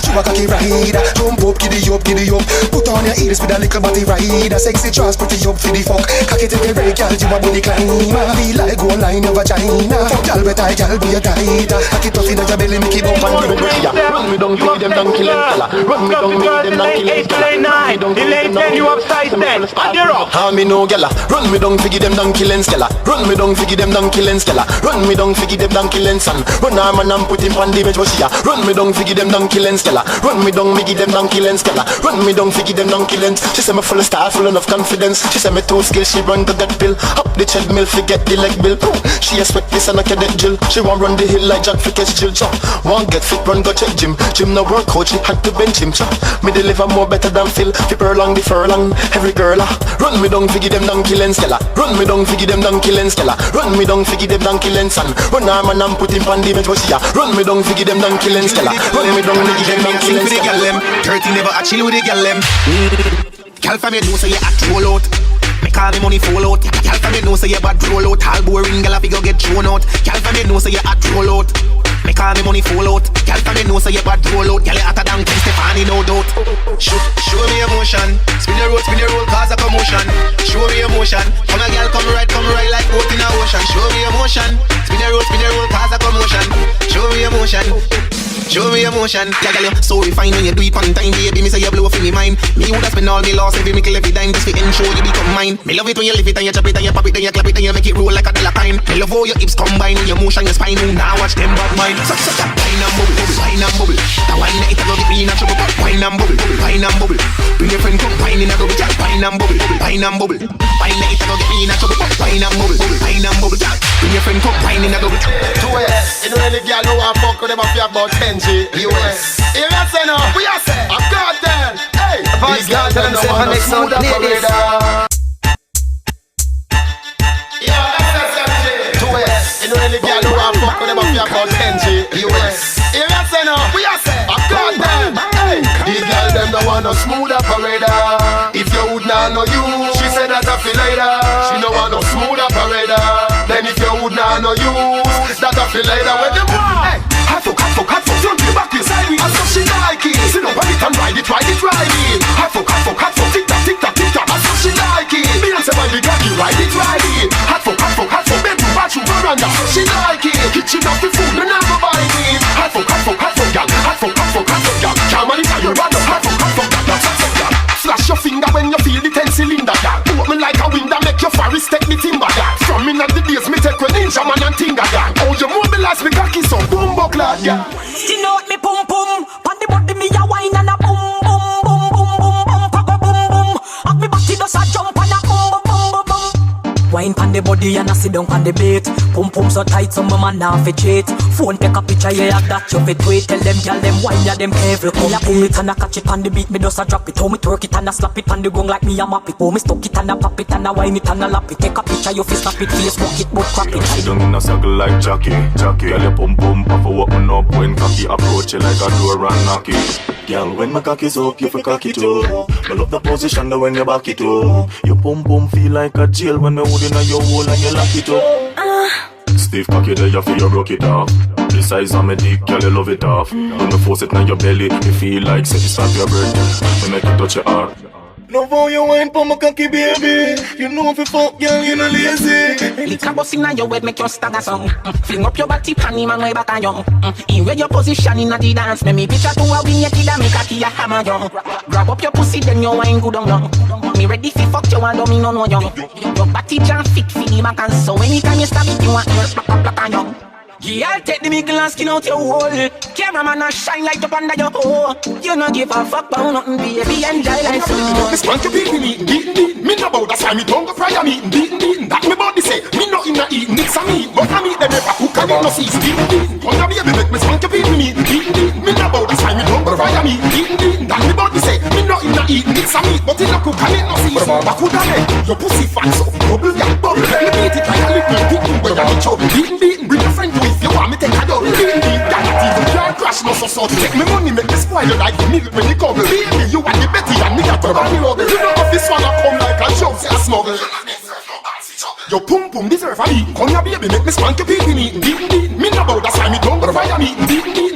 S11: You a cocky rider, jump up, giddy up, giddy up. Put on your heels with a little body rider. Sexy dress, pretty up for the fuck. Cocky take a break, girl, you a body climber. Feel like go line your vagina. Fuck girl, better girl, be a tighter. Cocky tough inna your belly, make it bump and give it. Run me down, feed them donkey lens, fella. Run me down, feed them donkey lens, fella.
S6: Delay 10, you have size 10. And you're up.
S11: Hand me no gala. Run me down, feed them donkey lens, fella. Run me down, feed them donkey lens, fella. Run me down, feed them donkey lens, and run arm and I'm putting on the bench, what's ya? Run me down, feed them donkey lens, fella. Run me down, me give them donkey lens, fella. Run me down, feed them donkey lens. She say me full of style, full enough confidence. She say me too skilled, she run to that bill. Up the treadmill, forget the leg bill. She a sweat this and a cadet Jill. She want run the hill like Jack for catch Jill. Chop. Want get fit, run go check gym. Gym no work out, she had to bench him. Chop. Me deliver more better than Phil. Flip her along the furlong, every girl. Run me down, figgy them donkey lens, fella. Run me down, figgy them donkey lens, fella. Run me down, figgy them donkey lens, and run arm and I'm putting on the bench, what's ya? Run me down, figgy them donkey lens, fella. Run me down, figgy them donkey lens, fella.
S15: 30 never a chill with the girl them. Girl from you know say you act roll out. Me call me money fall out. Girl from you know say you bad roll out. All boring girl fi go get thrown out. Girl from you know say you act roll out. Me call me money fall out. Girl from you know say you bad roll out. Girl you hotter than Gwen Stefani no doubt. Show me emotion. Spin your roll, cause a commotion. Show me emotion. Come a girl come right like boat in a ocean. Show me emotion. Spin your roll, cause a commotion. Show me emotion. Show me emotion. Yeah, girl, you so refined when you do it on time, baby. Me say you blow up in me mind. Me woulda spend all me loss every nickel every dime just to ensure you become mine. Me love it when you lift it and you chop it and you pop it and you clap it and you make it roll like a dollar coin. Me love how your hips combine with your motion, your spine. Now watch them bad mind. Such a wine and bubble, wine and bubble. That wine that it a go get me in a trouble. Wine and bubble, wine and bubble. Bring your friend come wine in a double. Wine and bubble, wine and bubble. Wine that it a go get me in a trouble. Wine and bubble, wine and bubble. Bring your friend come wine in a double.
S8: 2S, you know any girl know I fuck with them up here about 10G US. You say no, we are say, I'm God then. Hey,
S3: Vance Cartel and Stefan Nixon, ladies.
S2: want no smooth operator. If you would not know you, she said that I feel later. She no want no smooth operator. Then if you would not know you, that I feel later. When you want, hey, hot fuck, front to back inside me. And so she like it. Sit up on it and ride it. Hot fuck, tick tock, and so she like it. Beyonce by the cocky, ride it. Hot fuck, bedroom, bathroom, veranda. So she like it. Kitchen up the food, and never buy it. Hot fuck, gal. Hot fuck, gal. Can't manage your random. Hot fuck, gal. Flash your finger when you feel the 10 cylinder, gal. Put me like a window, make your forest take me timber, gal. From me not the days, me take with ninja man and tinga, gal. Oh, you mobilize me cocky, so boom, buckler, gal.
S14: You know me pum pum, pon the body me a wine and a boom boom boom boom boom boom, cock a boom boom. Up me body does a jump and a boom boom boom boom. Wine pon the body and a sit down pon the bait. Pum pum so tight, some man now fi cheat. Phone take a picture, yeah, that you fit wait. Tell them gyal them wine, yeah, them careful. Come ya pull it and a catch it on the beat, me does a drop it. How me twerk it and a slap it on the gong like me a map it. How me stuck it and a pop it and a wine it and a lap it. Take a picture, you fi snap it, Facebook it, but crap it.
S7: Sit down in a circle like Jackie. Girl, you pum pum, off a open up when cocky approach you like a door and knock it. Girl, when my cock is up, you fi cock it up. I love the position that when you back it up. Your pum pum feel like a jail when me hood inna your hole and you lock it up. Stiff cocky there, you feel you broke it off. The size of my dick, girl, you love it off. When me force it in your belly, you feel like say it stop your breath. Me make it touch your heart.
S9: Love how you wine for my cocky, baby. You know if you fuck, girl, you no lazy.
S5: Lick a bus inna your head, make you stagger song. Fling up your body, panty man way back on you. In where your position inna the dance, make me picture to a win your kid and make a key a hammer you. Grab up your pussy, then you wine good on you. Me ready fi fuck you and me no know you. Your body jam fit fi the back and so anytime you stab it, you want earth black on you. Yeah, I'll take the middle and skin out your hole. Cameraman a shine light up under your hole. You no give a fuck about nothing, baby, enjoy life.
S2: This one to beat me, me no bout that's why me don't go fry me, beating. That me body say, me no inna eat, mix a meat, but I meat them never cook and it no see beating. Wanna baby make me swan to beat me, me no bout that's why me don't go fry me, beating. That me body say, me no inna eat, mix a meat, but it no cook and it no see. But could I make your pussy fat so bubble ya bubble? Me beat it like a little beating when I chop, beating. Bring your friend to if you want me take a double. That even can't crash no so. Take me money, make me spoil your life. Me when you come, baby, you want the Betty and me got the money love. You know if this one a come like a joke, say a smuggle. Your pum pum deserve a me. Come here, baby, make me spank your pee me. Me no bout that's why me don't go fire me.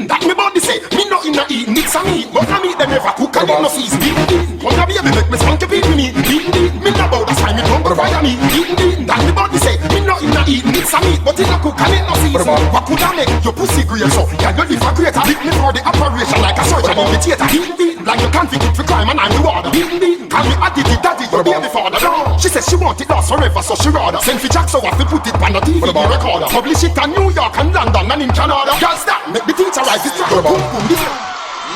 S2: That me body say, me no inna eat mix a meat, but I meat them never cook and it no season. Come here, baby, make me spank your pee me. Me no bout that's why me don't go fire me. That me body say, me no inna eat mix a meat, but it no cook and it no season. What could I make your pussy great so? Can you live a greater? Beat me for the operation like a surgeon in the theater. Like you can't fit it for crime and I'm the water. Call me addicted daddy, your baby father. She says she want it last forever, so she rather send for Jack so I fi put it on the TV recorder. Publish it in New York and London and in Canada. Girl stop, make the teacher write it. Boom boom this.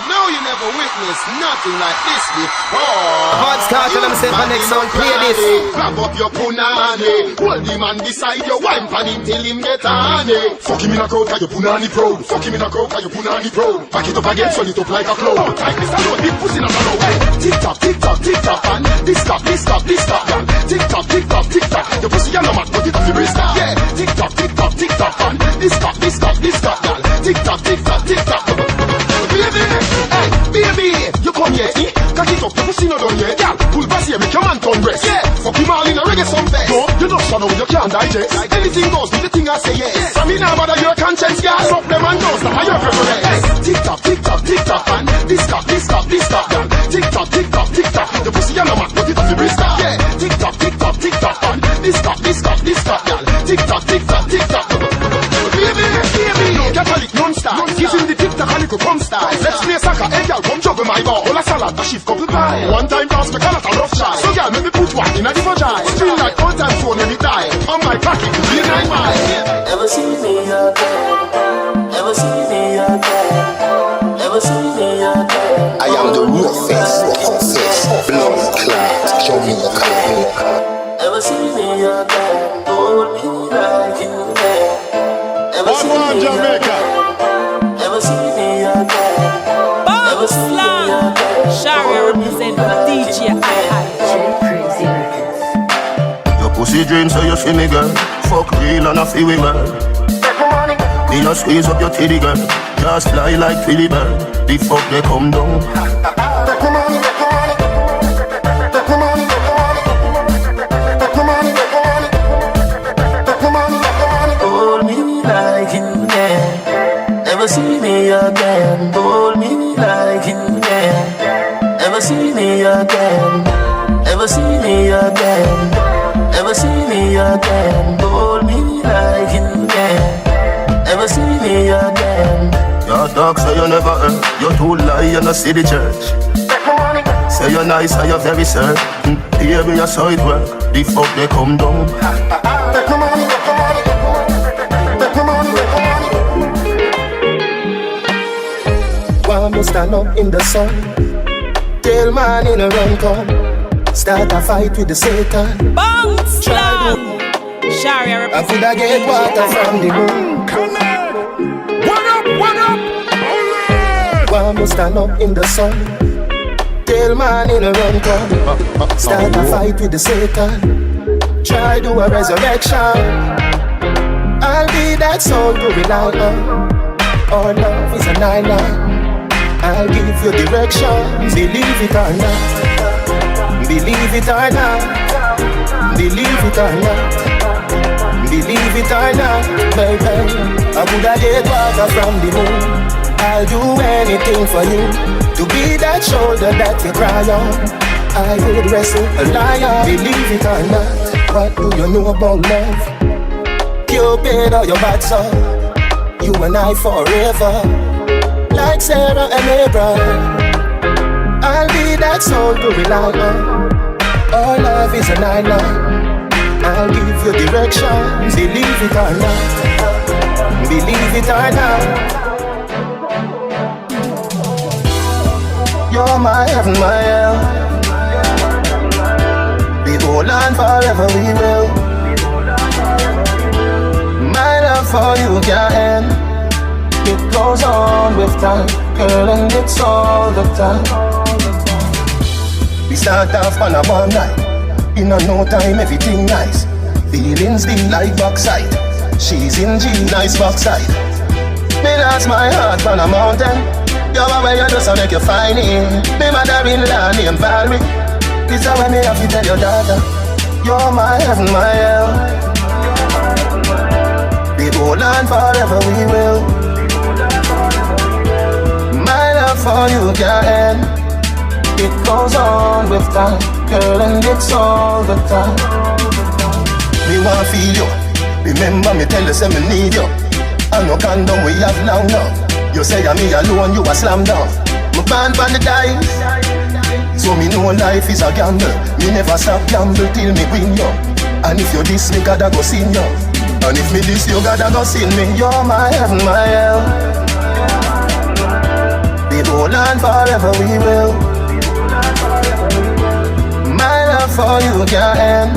S8: No, you never witnessed nothing like this before. Hard start and I'm saying my next song, play this.
S2: Grab up your punani, hold him and beside your wine pan him till him get honey. Fuck him in a crowd cause you punani proud. Fuck him in a crowd cause you punani proud. Back it up again, swell it up like a cloud. Like this alone, big pussy not a road. Tick tock, and this stop, yeah. Tick tock, your pussy yellow man, but it off the wrist, yeah. Tick tock, and this stop, yeah. Tick tock. Baby, you come here, cock it up, the pussy not done yet. Girl, pull back here, make your man turn breast. Yeah, fuck him all in a reggae song fest. No, you don't shut up, you can't digest. Anything goes, do the thing I say yes. I mean, now bother your conscience, girl. Fuck them and those, now your preference. Tick tock, and this stop, girl. Tick tock, the pussy yellow man, put it off the wrist, yeah. Tick tock, and this stop, girl. Tick tock. Baby, no Catholic non-style. Give him the tic-tac and little come style. Let's play soccer, hey girl, come juggle my ball. All a salad, a shift couple pie. One time pass me call it a rough child. So girl, make me put one in a different vagina. Feel like old time phone when it die. On my pocket, be 9 miles.
S9: Ever see me again? Ever see me again? Ever see me again?
S10: I am the roughest, blood clot, Jamaica.
S9: Ever see me again? Don't be like you there. Ever see me
S13: Jamaica.
S9: Ever see me again? Ever see me again?
S1: Sharia represent for DJ I.
S11: Your pussy dreams so you feel me girl. Fuck real and I feel we girl. Me just squeeze up your titty girl. Just fly like Philly bird. The fuck they come down.
S9: see me again. Ever see me again. Ever see me again. Hold me like you can. Ever see me again.
S11: Your dog say you never earn. You too lie, you no see the church. Say you're nice and you're very certain. Baby, you saw it work. The fuck they come down. Take my money, take my money, take my money. Take my money, take my money.
S9: While me stand up in the sun, tail man in a run come. Start a fight with the Satan.
S1: Bounce slam. Sharia
S9: I could have get water from the moon.
S13: Come on. What up, what up?
S9: While me stand up in the sun, tail man in a run come. Start a fight with the Satan. Try do a resurrection. I'll be that soul to rely on. Our love is a 9-9. I'll give you direction. Believe it or not. Believe it or not. Believe it or not. Believe it or not, baby. I coulda get water from the moon. I'll do anything for you to be that shoulder that you cry on. I would wrestle a lion. Believe it or not. What do you know about love? Cupid or your bad son? You and I forever. Like Sarah and Abraham, I'll be that soul to rely on. Our love is a 9-9. I'll give you direction. Believe it or not. Believe it or not. You're my heaven, my hell. We hold on forever, we will. My love for you can't end. It goes on with time, girl, and it's all the time. We start off on a one night. In a no time, everything nice. Feelings deep like backside. She's in G, nice backside. Me lost my heart on a mountain. You're away, you just make you find it. Me mother-in-law named Valerie. This is why me have to tell your daughter. You're my heaven, my hell. We hold on forever, we will. My love for you can't end. It goes on with time, girl, and it's all the time. Me want feel you. Remember me tell you say me need you. I no condom we have long now. You say I'm me alone, you a slam down. Me born for the dice, so me know life is a gamble. Me never stop gamble till me win you. And if you diss me, gotta go sin you. And if me diss you, gotta go sin me. You're my heaven, my hell. We hold on forever, we will. My love for you can't end.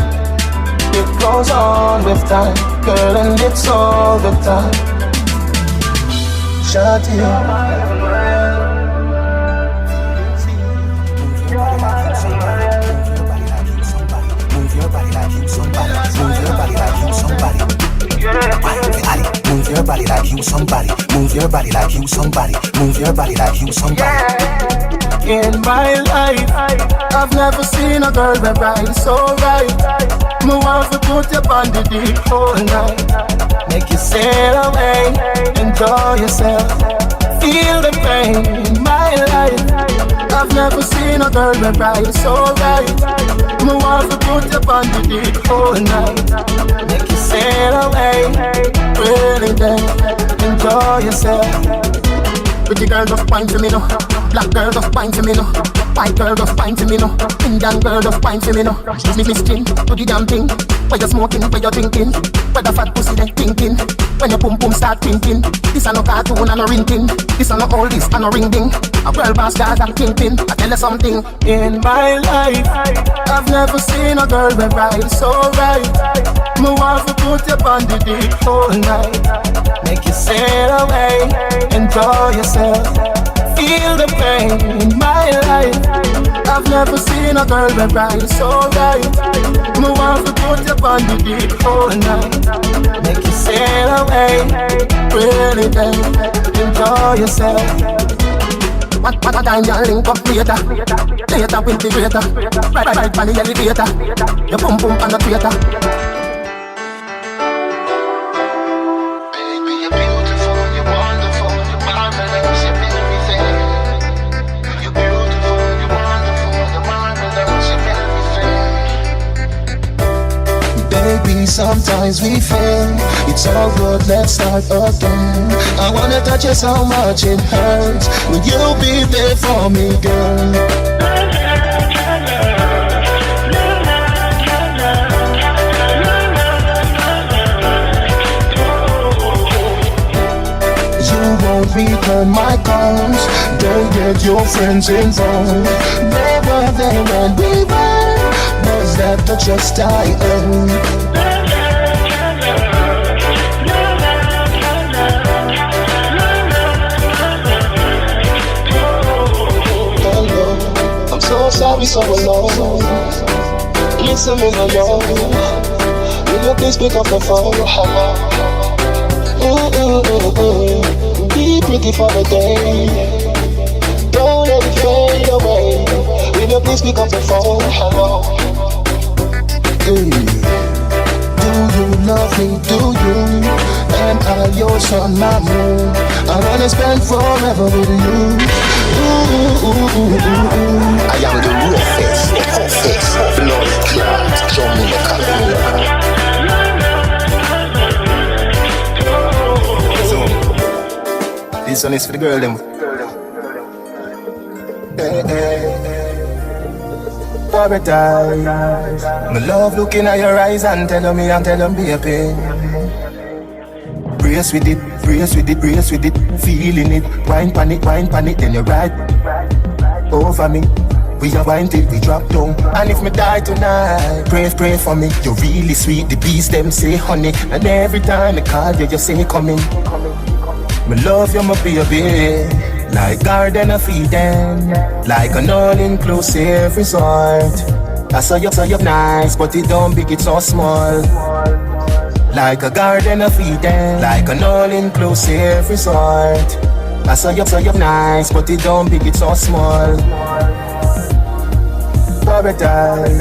S9: It goes on with time, girl, and it's all the time. Shawty, move your body like you somebody. Move your body like you somebody. Move your body like you somebody. Move your body like you somebody. Move your body like you somebody. In my life, I've never seen a girl that rides so right. Me want to put you on the deep all night. Make you sail away, enjoy yourself, feel the pain in my life. I've never seen a girl that rides so right. Me want to put you on the deep all night. Make you sail away, really then, enjoy yourself. Pretty girl just wine for me now. Black girl just wine for me now. White girl just wine for me now. Indian girl just wine for me now. Me string to the damn thing. Where you smoking, where you drinking, where the fat pussy they thinking. When your pum pum start thinking. This a no cartoon and no rinting. This a no all this and no ring ding. A girl boss guys and kingpin. I tell you something. In my life, I've never seen a girl that rides so right. Me want to put you on the deep all night. Make you sail away, enjoy yourself, feel the pain in my life. I've never seen a girl that rides so right. Me want to put you on the deep all night. Make you sail away, really then, enjoy yourself. What a time you link up later. Later will be greater. Right on the elevator. Your pum pum on the theater.
S11: sometimes we fail. It's all good, let's start again. I wanna touch you so much it hurts. Will you be there for me, girl? You won't return my calls. Don't get your friends involved. They were there when we were. Was that the trust I earned? Hello, I'm so sorry, so alone. Listen me alone. Will you please pick up the phone? Hello. Be pretty for the day. Don't let it fade away. Will you please pick up the phone? Hello. Hey. Do you love me? Do you? Am I your sun, my moon? I wanna spend forever with you.
S10: I am the roughest, toughest, blood clot, Jamaica.
S11: This one is for the girl them. Hey, hey. Paradise. My love looking at your eyes and telling me and telling me a pain. Brace with it, brace with it, brace with it. Feeling it, wine pan it, then you ride over me. We are wine till we drop down. And if me die tonight, pray for me. You're really sweet, the bees them say honey. And every time I call you, you say coming. Me love you, my baby, like garden of Eden, like an all-inclusive resort. I saw you nice, but it don't big, it's so small. Like a garden of Eden, like an all-inclusive resort. I saw you nice, but it don't big, it's so small. Paradise.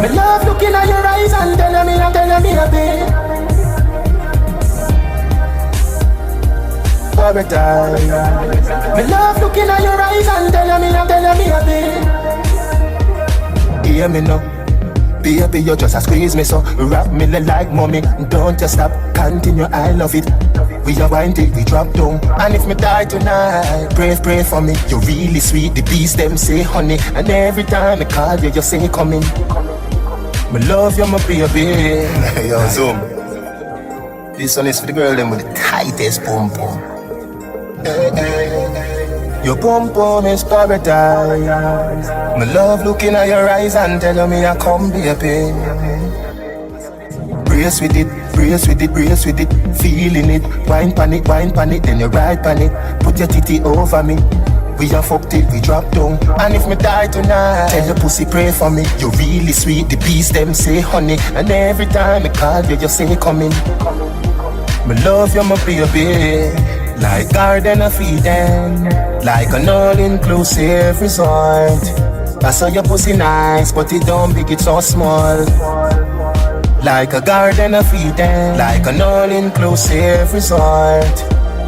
S11: Me love looking at your eyes and telling me a bit. Paradise. Me love looking at your eyes and telling me a bit. Hear me now, baby, you just a squeeze me so. Wrap me like mommy, don't just stop, continue, I love it. We are wine till we drop down. And if me die tonight, pray for me. You're really sweet, the bees them say honey. And every time I call you, you say coming. Me love you, my baby.
S10: Yo, Zoom. This one is for the girl them with the tightest pom pom.
S11: Hey, hey. Your pom pom is paradise. My love looking at your eyes and telling me I come baby. Brace with it, brace with it, brace with it. Feeling it, wine pan it, then you ride pan it. Put your titty over me. We are fucked till we drop down. And if me die tonight, tell your pussy pray for me. You're really sweet, the bees them say honey. And every time I call you, you say coming. Me love you, my baby, like garden of Eden, like an all-inclusive resort. I saw your pussy nice, but it don't big, it's so small. Like a garden of Eden, like an all-inclusive resort.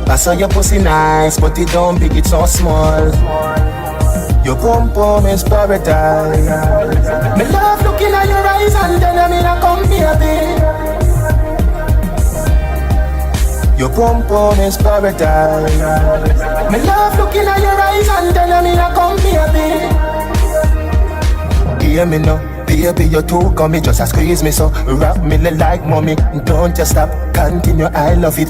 S11: I saw your pussy nice, but it don't big, it's so small. Your pom pom is paradise. Me love looking at your eyes and telling me I come baby. Your pom pom is paradise. Me love looking at your eyes and telling me I come baby. Hear me now, baby, you too come, just a squeeze me so. Wrap me like mommy, don't just stop, continue, I love it.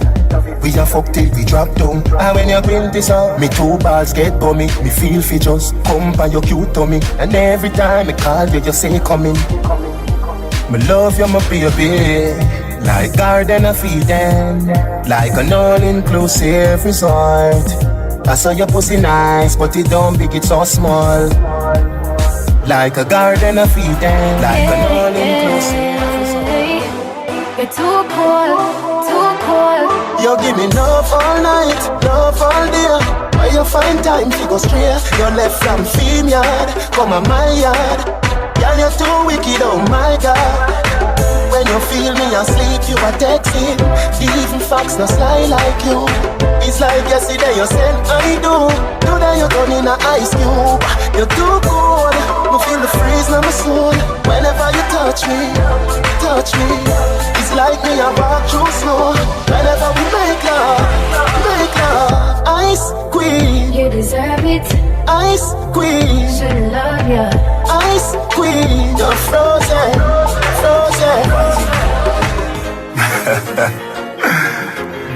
S11: We are fucked till we drop down. And when you bring this up, me two balls get bummy. Me feel fi just come by your cute tummy. And every time I call you, you say coming. Me love you, my baby, like garden of Eden, like an all-inclusive resort. I saw your pussy nice, but it don't big, it's so small. Like a garden of Eden, like an all-inclusive resort.
S14: You're too cold, too cold.
S11: You give me love all night, love all day. Why you find time to go straight? You left from Fame Yard, come on my yard. Girl, you're too wicked, oh my God. When you feel me asleep, you are texting. Even facts not sly like you. It's like yesterday you said I do. Today you're done in an ice cube. You're too cold, you feel the freeze in my soul. Whenever you touch me,
S12: Yeah.
S11: Ice queen, you're frozen,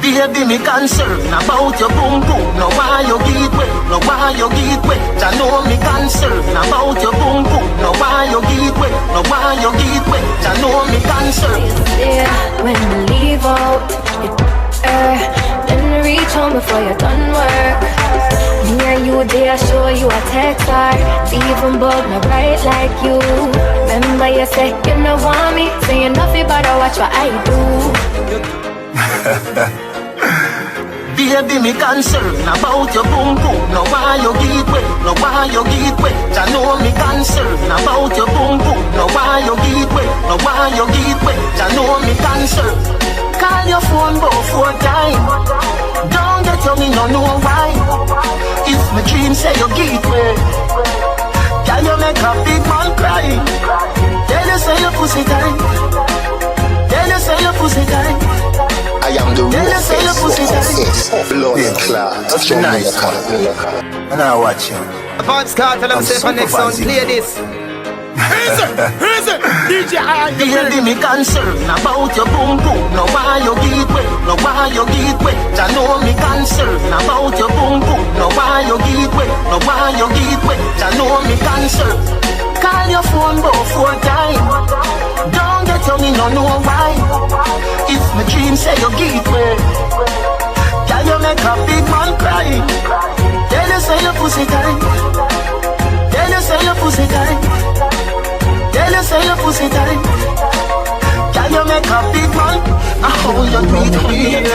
S11: Baby, me concerned about your boom boom. No why you get wet, no why you get wet. I know me concerned about your boom boom. No why you get wet, no why you get wet. I know me concerned.
S12: Yeah, when we leave out, then reach home before you're done work. Me and you there, show you a text art. Even bug me bright like you. Remember you say you no want me, so you nothing but I watch what I do.
S11: Baby, me concerned about your boom boom. No why you get wet, no why you get wet. I know me concerned about your boom boom. No why you get wet, no why you get wet. I know me concerned. Call your phone both 4 times. Don't get on me, no know why. If my dream say you get wet, can you make a big man cry? Tell you say your pussy tight. Tell you say your pussy tight.
S10: I am the ruthless blood clot.
S8: That's the nice one. And I watch him.
S10: About Scott, tell him say for next song, play this.
S11: Easy, DJ I. Baby, me concerned about your boom boom. No why you get wet, no why you get wet. I know me concerned about your boom boom. No why you get wet, no why you get wet. I know me concerned. Call your phone both 4 times. Don't get on me, no know why. If my dream say you get wet, can you make a big man cry? Tell you say your pussy tight. Tell you say your pussy tight. Tell you say your pussy tight. Can you make a big man? I hold your tweet.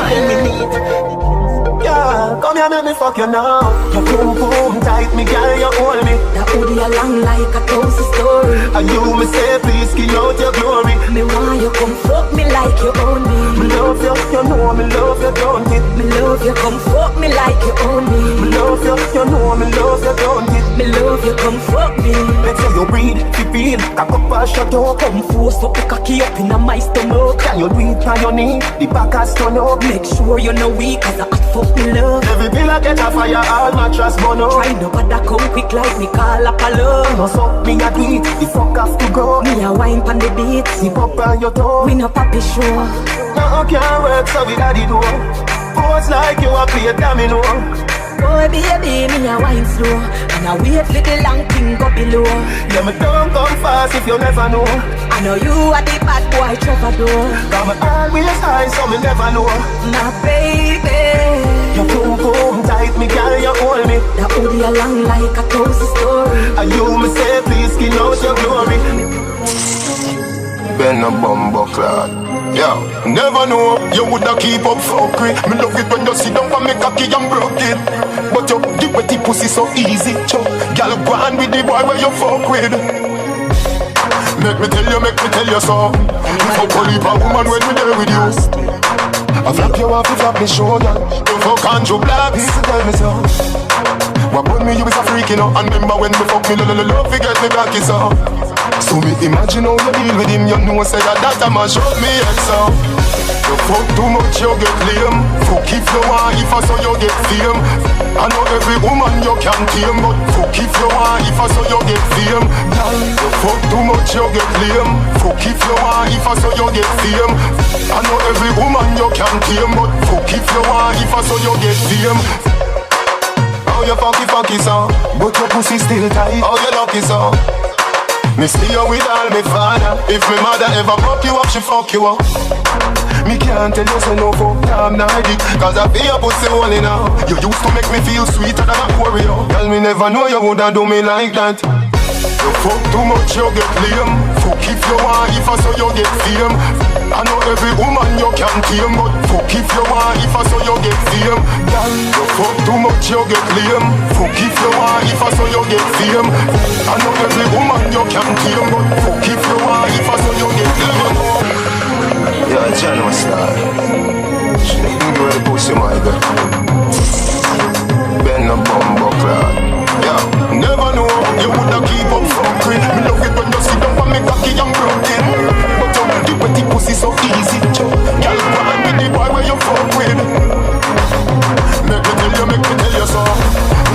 S11: Yeah, come here, make me fuck you now. Your boom boom tight, me girl, you hold me.
S14: That booty along like a toast story.
S11: And you me say, please give out your glory.
S14: Me want you come fuck me like you own me.
S11: Me love you, you know me love you, don't it?
S14: Me love you, come fuck me like you own me.
S11: Me love you, you know me love you, don't it?
S14: Me love you, come fuck me.
S11: Let's say you breathe, keep in, cock up and shut up.
S14: Come force up the cocky up in my stomach.
S11: Can you do it on your knee? The back has turn up.
S14: Make sure you know weak, cause I fuck me love.
S11: Every bill I get a fire, all mattress burn up.
S14: Try no bother come quick like me call up a love.
S11: No suck me a tweet, the fuck have to go.
S14: Me a wine pon the beat,
S11: zip up on your toe.
S14: We no papi show.
S11: No can't work so we daddy do. Pose like you a play domino.
S14: Boy baby, me a wine slow, and I wait for the long thing go below.
S11: Yeah, me don't come fast if you never know.
S14: I know you are the bad boy troubadour.
S11: Got me always high so me never know.
S14: Now baby,
S11: your boom boom tight, me girl, you hold me.
S14: That booty along like a toast story.
S11: And you me say please give out your glory.
S2: Ben a bumbo clot. Yeah, never know you woulda keep up fuckery. Me love it when you sit down for me cocky and broke it. But you give with the pussy so easy, chop. Girl, go on with the boy where you fuck with. Make me tell you so. You fuck only a woman when we there with you. I flap you off, you flap me shoulder. You fuck and you black. Please tell me so. What put me, you is a freak, you know. And remember when me fuck me, love, you get me back, it's up. So me imagine how you deal with him. You know say that a man shot me head so. You fuck too much, you get lame. Fuck if you want, if I saw you get fame. I know every woman you can tame, but fuck if you want, if I saw you get fame. You fuck too much, you get lame. Fuck if you want, if I saw you get fame. I know every woman you can tame, but fuck if you want, if I saw you get fame. How you funky so, but your pussy still tight. How you lucky so. Me see you with all me father. If me mother ever fuck you up, she fuck you up. Me can't tell you so no fuck time night it. Cause I feel your pussy only now. You used to make me feel sweeter than a Oreo. Tell me never know you woulda do me like that. You fuck too much, you get lame. Fuck if you want, if I saw you get fame. I know every woman you can tame, but fuck if you want, if I saw you get fame. Girl, you fuck too much, you get lame. Fuck if you want, if I saw you get fame. I know every woman you can tame, but fuck if you want, if I saw you get fame.
S8: Yeah, John was star. You were the pussy, my girl. Ben a bumbo clot.
S2: Yeah, never know you woulda keep up fuckery. Me love it when you sit down for me cocky and broken. But you deal with the pussy so easy, Joe. Girl, go on with the boy where you fuck with. Make me tell you so.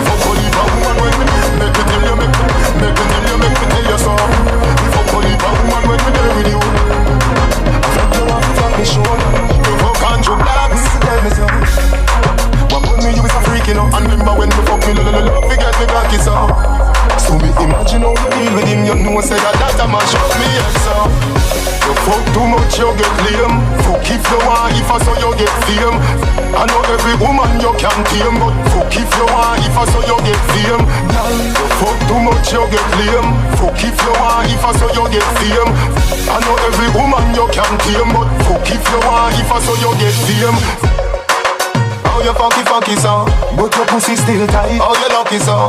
S2: Fuck only a woman when me. Make me tell you know say that a man show me head so. You fuck too much, you get lame. Fuck if you want, if I saw you get fame. I know every woman you can tame, but fuck if you want, if I saw you get fame. You fuck too much, you get lame. Fuck if you want, if I saw you get fame. I know every woman you can tame, but fuck if you want, if I saw you get fame. How you funky so, but your pussy still tight. How you lucky so?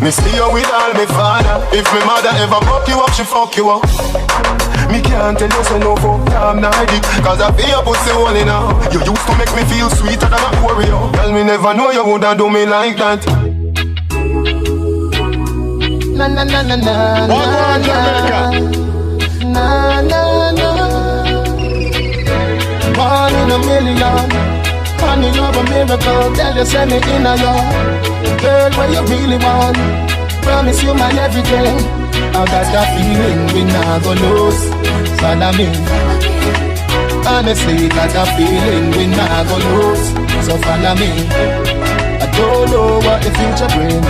S2: Me stay here with all me father. If me mother ever fuck you up, she fuck you up. Me can't tell you so no fuck damn night. Cause I feel your pussy only now. You used to make me feel sweeter than a Oreo. Tell me never know you woulda do me like that. Na na na na na na na na na. One in a million. Honey, you're a miracle. Tell you send me in a love. Girl, what you really want? Promise you my everything. I got that feeling we not go lose. Follow me. Honestly, got that feeling we not go lose. So follow me. I don't know what the future brings,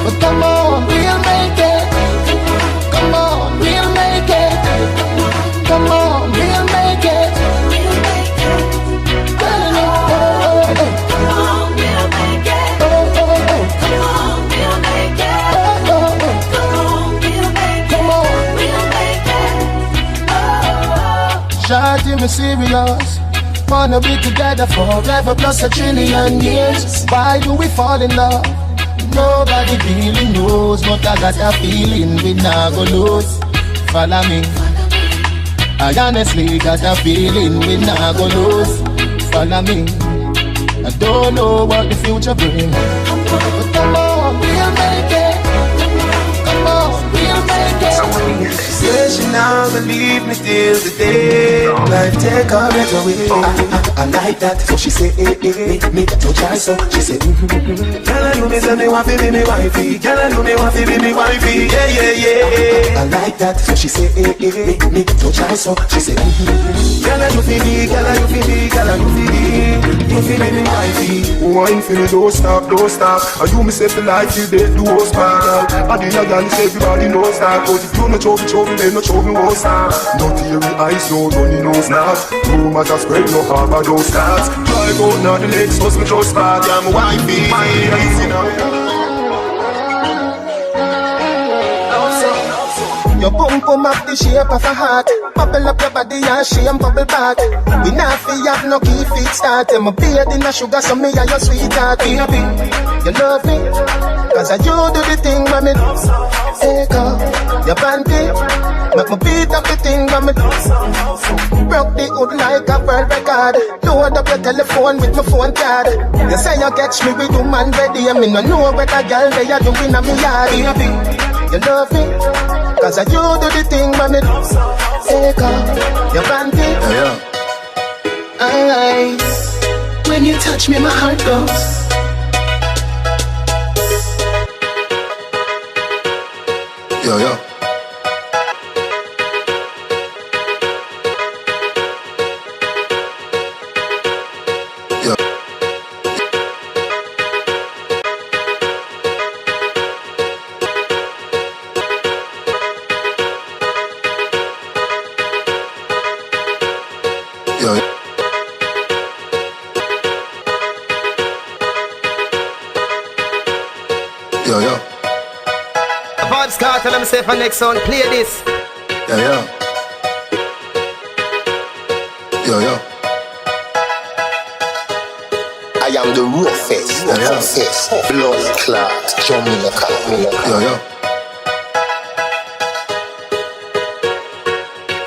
S2: but come on, we'll make it. Come on, we'll make it. Come on, we'll make it. Shawty, me serious. Wanna be together forever plus a trillion years. Why do we fall in love? Nobody really knows, but I got a feeling we not go lose. Follow me. I honestly got a feeling we not go lose. Follow me. I don't know what the future brings, but come on, we'll make it. Come on, we'll make it.
S3: Yeah, she now believe me till the day life take her breath away. I like that, so she say, me no try so. She say, Can I do me say me want to be me wifey? Can I do me want to be me wifey? Yeah. I like that, so she say, me no try so. She say, Can I do for me? Can I do for me? Can I do for me? You feel me wifey?
S2: Wine for me, don't stop. I do myself the life you did, do all spark. I did a dance, everybody knows that. But if you no chove, then no chove won't stop. No teary eyes, no runny nose now. Rumors are spread, no harbor, don't start. Drive out now the legs, so me just back. I'm wifey, easy now.
S3: Your boom boom up the shape of a heart. Bubble up your body and shame bubble back. We not fi have no key feet start. I'm a beard in a sugar, so me and your sweetheart. Baby, you love me, cause I you do the thing when me take off your panty. Make me beat up the thing when me broke the hood like a world record. Load up your telephone with my phone card. You say you catch me with woman ready, and me no know what a girl they are doing on me yard. Baby, you love me, cause I you do the thing when me take off your panty. Aye. When you touch me, my heart goes.
S10: Yo.
S8: Vybz Kartel, let me say for next song, play this.
S10: Yo. I am the roughest, blood clot, Jamaica.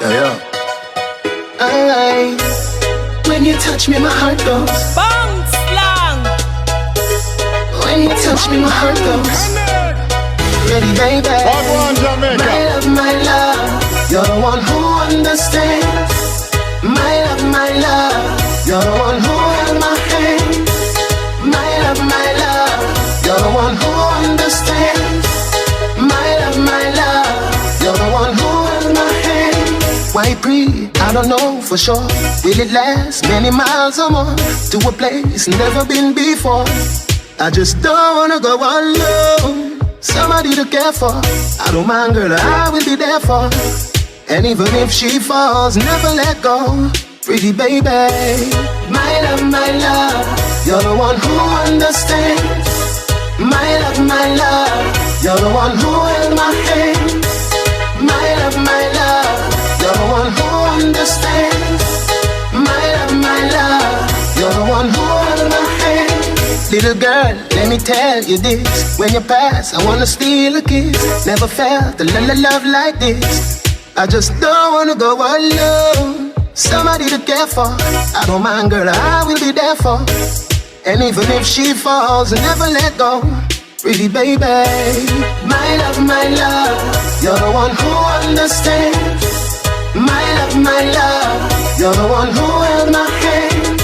S10: Yo.
S3: Aye. When you touch me, my heart goes.
S1: Bounce long.
S3: When you touch me, my heart goes. Ready, baby. My love, you're the one who understands. My love, you're the one who held my hand. My love, you're the one who understands. My love, you're the one who held my hand. Why breathe? I don't know for sure. Will it last many miles or more to a place never been before? I just don't wanna go alone.
S11: somebody to care for. I don't mind, girl, I will be there for. And even if she falls, never let go. Pretty baby, my love, you're the one who understands. My love, you're the one who held my hand. My love, you're the one who understands. My love, you're the one who held my hand. Little girl, let me tell you this. When you pass, I wanna steal a kiss. Never felt a love like this. I just don't wanna go alone. Somebody to care for. I don't mind, girl, I will be there for. And even if she falls, never let go. Pretty baby, my love, you're the one who understands. My love, you're the one who held my hand.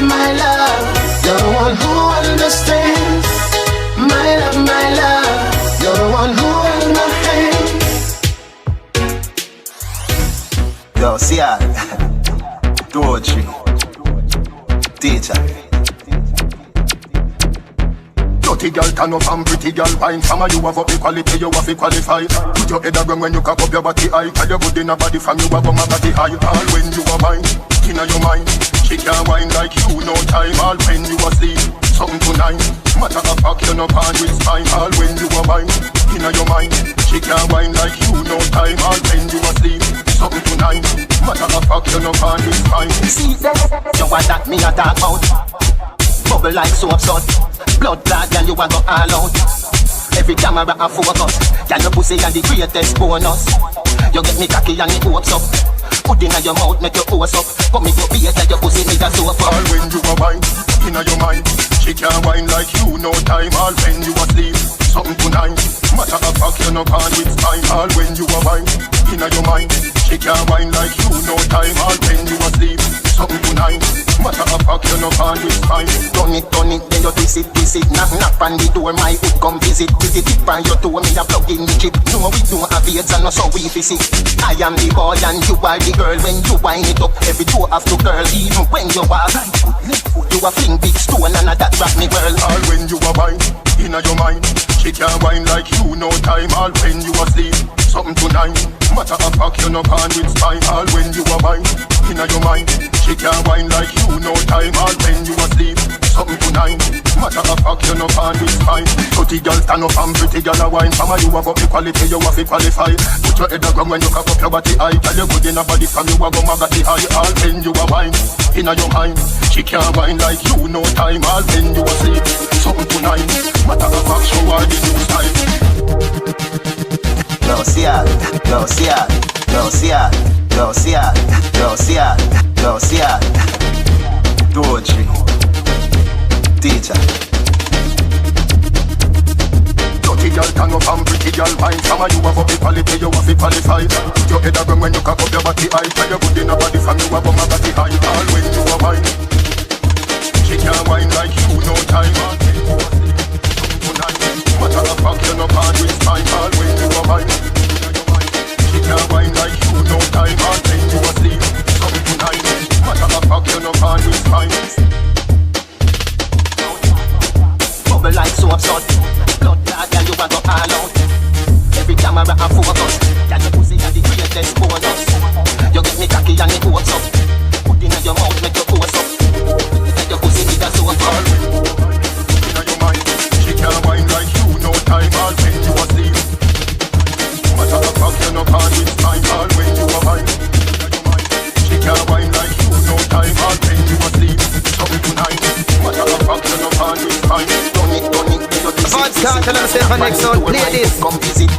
S11: My love, you're the one who understands. My love, you're the one who held my hand.
S8: Yo, see ya. Doji. Teacher.
S2: Dirty girl turn up and pretty girl wine. From a you have up equality, you have to qualify. Put your head around when you cock up your body high. Tell you good in a body from you have my body high. All when you are wine, inna your mind. She can't wine like you, no time. All when you asleep, something tonight. Matter of fact, you no pan with spine. All when you are wine, inna your mind. She can't wine like you, no time. All when you asleep, something tonight. Matter of fact, you no pan with spine.
S11: See that? You want that me a talk about? Bubble like soap sun. Blood clot, girl, you a go all out. Every camera a focus. Girl, your pussy and the greatest bonus. You get me cocky and it hopes up. Put in your mouth, make your hose up. Come me go beat like your pussy need a soap.
S2: All when you are wine, inna your mind. She can't wine like you, no time. All when you asleep, something tonight. Matter of fact, you no pan with spine. All when you are wine, inna your mind. She can't wine like you, no time. All when you asleep, something tonight. Matter of fact, you no pan with spine.
S11: Turn it, then you twist it. Knock on the door, my hood come visit. Visit it by your toe, me a plug in the chip. No, we don't have AIDS and no so we visit. I am the boy and you are the girl. When you wind it up, every toe have to curl. Even when you walk, you a fling big stone and a that rock me girl.
S2: All when you are wine, inna your mind. She can't wine like you, no time. All when you asleep, something tonight. Matter of fact, you no pan with spine. All when you are wine, inna your mind. She can't wine like you, no time. All when you asleep, something tonight. Matter of fact, you no pan with spine. Pretty girl stand up and pretty girl a wine. From a you have up equality, you have to qualify. Put your head around when you cock up your body high. Tell you good in a body from you a go magatti high. All when you are wine, inna your mind. She can't wine like you, no time. All when you asleep, something tonight. Matter of fact, show her the new style.
S8: No, see ya. No, see ya. No, see ya. No, see ya. No, see ya. No, see ya. Doji. Teacher.
S2: Dirty girl turn up and pretty girl wine. From a you have up equality, you have to qualify. Put your head around when you cock up your body high. Tell you good in a body from you have my body high. All when you are wine, she can't wine like you, no time. Tonight, matter of fact, you no pan with spine. All when you are wine, she can't wine like you, no time. All when you asleep, something tonight. Matter of fact, you no pan with spine.
S11: Bubble like soap sun. Blood clot, girl, you a go all out. Every camera a focus. Girl, your pussy and the greatest bonus. You get me cocky and it hopes up. Put in your mouth, make your hose up. Like your pussy need a soap.
S2: Inna your mind, she can't wine like you, no time. All when you asleep, matter of fact, you no pan with spine. All when you are wine, she can't wine like you, no time. All when you asleep, something tonight. Matter of fact, you no pan with spine.
S11: Done it.
S8: Vibes can't tell them step on next one. Play this.
S11: Come visit,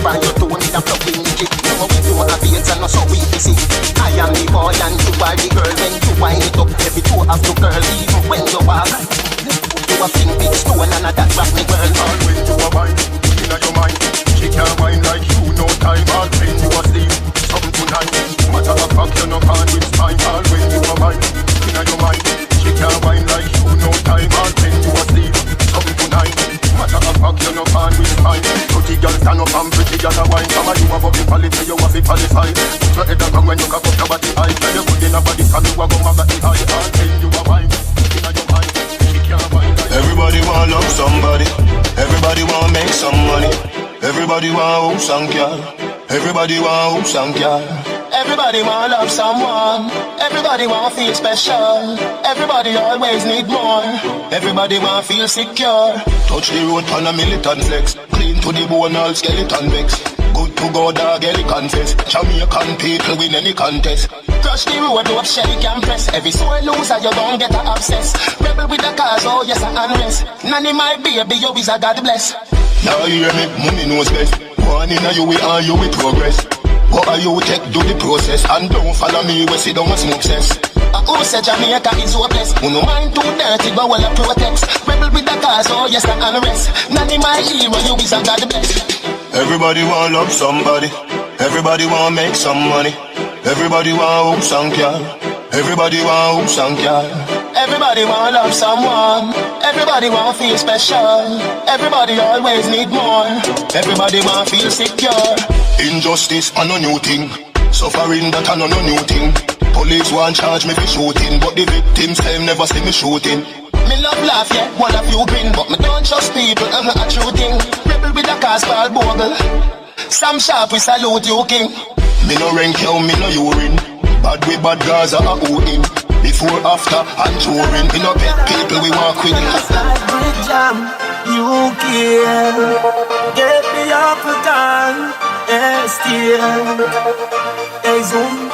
S11: by your toe, me a plug in the chip. No, we don't have AIDS and no so we visit. I am the boy and you are the girl. When you wind it up, every toe have to curl. Even when you walk, you a fling big stone and a that rock me girl.
S2: All when you are wine, inna your mind. She can't wine like you, no time. All when you asleep, something tonight. Matter of fact, you no pan with spine. All when you are wine, inna your mind. She can't wine like you, no time. All when you asleep, something tonight. Matter of fact, you no pan with spine. Pretty girl stand up and pretty girl a wine. From a you have up equality, you have to qualify. Put your head around when you cock up your body high. Tell you good in a body from you a go magatti high. All when you are wine, inna your mind. She can't wine like
S10: everybody wanna love somebody.
S11: Everybody want make some money. Everybody want house and car. Everybody want house and car. Everybody want love someone. Everybody want feel special. Everybody always need more. Everybody want feel secure. Touch the road on a militant flex. Clean to the bone, all skeleton vex. Good to go, dog, any confess. Jamaican people win any contest. Crush the road, up Shelly can press. Every soul loser, you don't get a obsess. Rebel with the cause, oh yes, I unrest. Nanny my baby, you is a God bless. Now you hear me, mommy knows best. One in a you, we are you with progress. What are you take, do the process. And don't follow me, we sit down and smoke cess. Who said Jamaica is hopeless? Who no mind too dirty, but well I protect. Rebel with the cause, oh yes, I unrest. Nanny my hero, you is a God bless. Everybody want love somebody. Everybody want make some money. Everybody want house and car. Everybody want house and car. Everybody want love someone. Everybody want feel special. Everybody always need more. Everybody want feel secure. Injustice are no new thing. Suffering that are no new thing. Police want charge me for shooting, but the victims them never see me shooting. Me love laugh, yeah, one of you grin, but me don't trust people, I'm not a true thing. Rebel with a cause called bogle. Sam Sharp, we salute you, king. Me no rank you, me no urine. Bad with bad Gaza are in. Before, after, and during. Me no pet people, we walk with.
S3: With jam, you care. Get me up for time, still. Hey, zoom.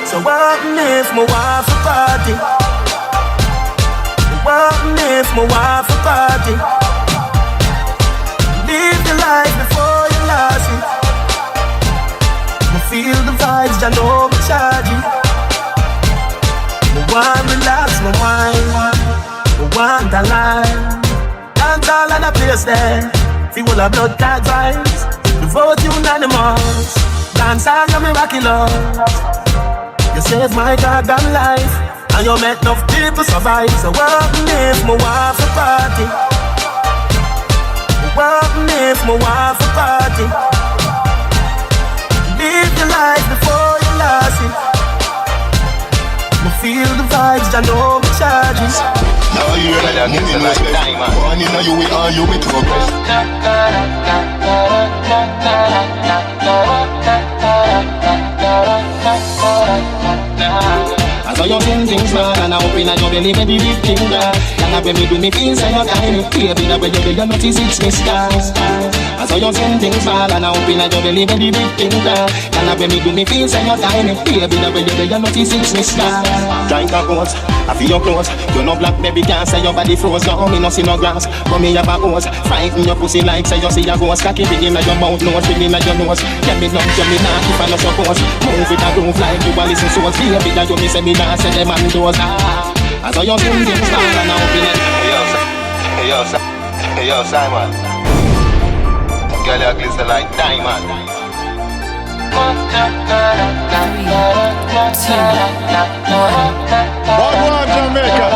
S3: So what if my wife a party? What if my wife a party? Live the life before you lost it. I feel the vibes, I know me charge it. I want relax my mind. I want a line. Dance all in a place there. Feel a blood tag vibes. We vote unanimous. Dance all of me miraculous. You save my goddamn life, and you make enough people survive. So what if my wife a party? What if my wife a party? Live your life before you lost it. I feel the vibes, I know the charges.
S11: Now you hear that moving like diamond. One in a you, we are you with progress.
S16: I saw you sing things man, and I open and you believe me the big thing there. And when me do me feel say you're tiny. Baby, that way you notice it's me stars. I saw you sing things man, and I open and you believe me the big thing there. And when me do me feel say you're tiny. Baby, that way you notice it's me stars. Drink a coat, I feel your clothes. You no black baby can't say your body froze. No, me no see no grass, but me have a hose. Frighten your pussy like say you see a ghost. Cocky big in your mouth, nose big in your nose. Get me numb, get me not if I no suppose. Move with a groove like you a listen so. Baby, that you me say me nah say them and those. I saw you sing things down and now open it.
S8: Hey yo, Simon. Girl, you glisten like diamond.
S13: Bad Jamaica.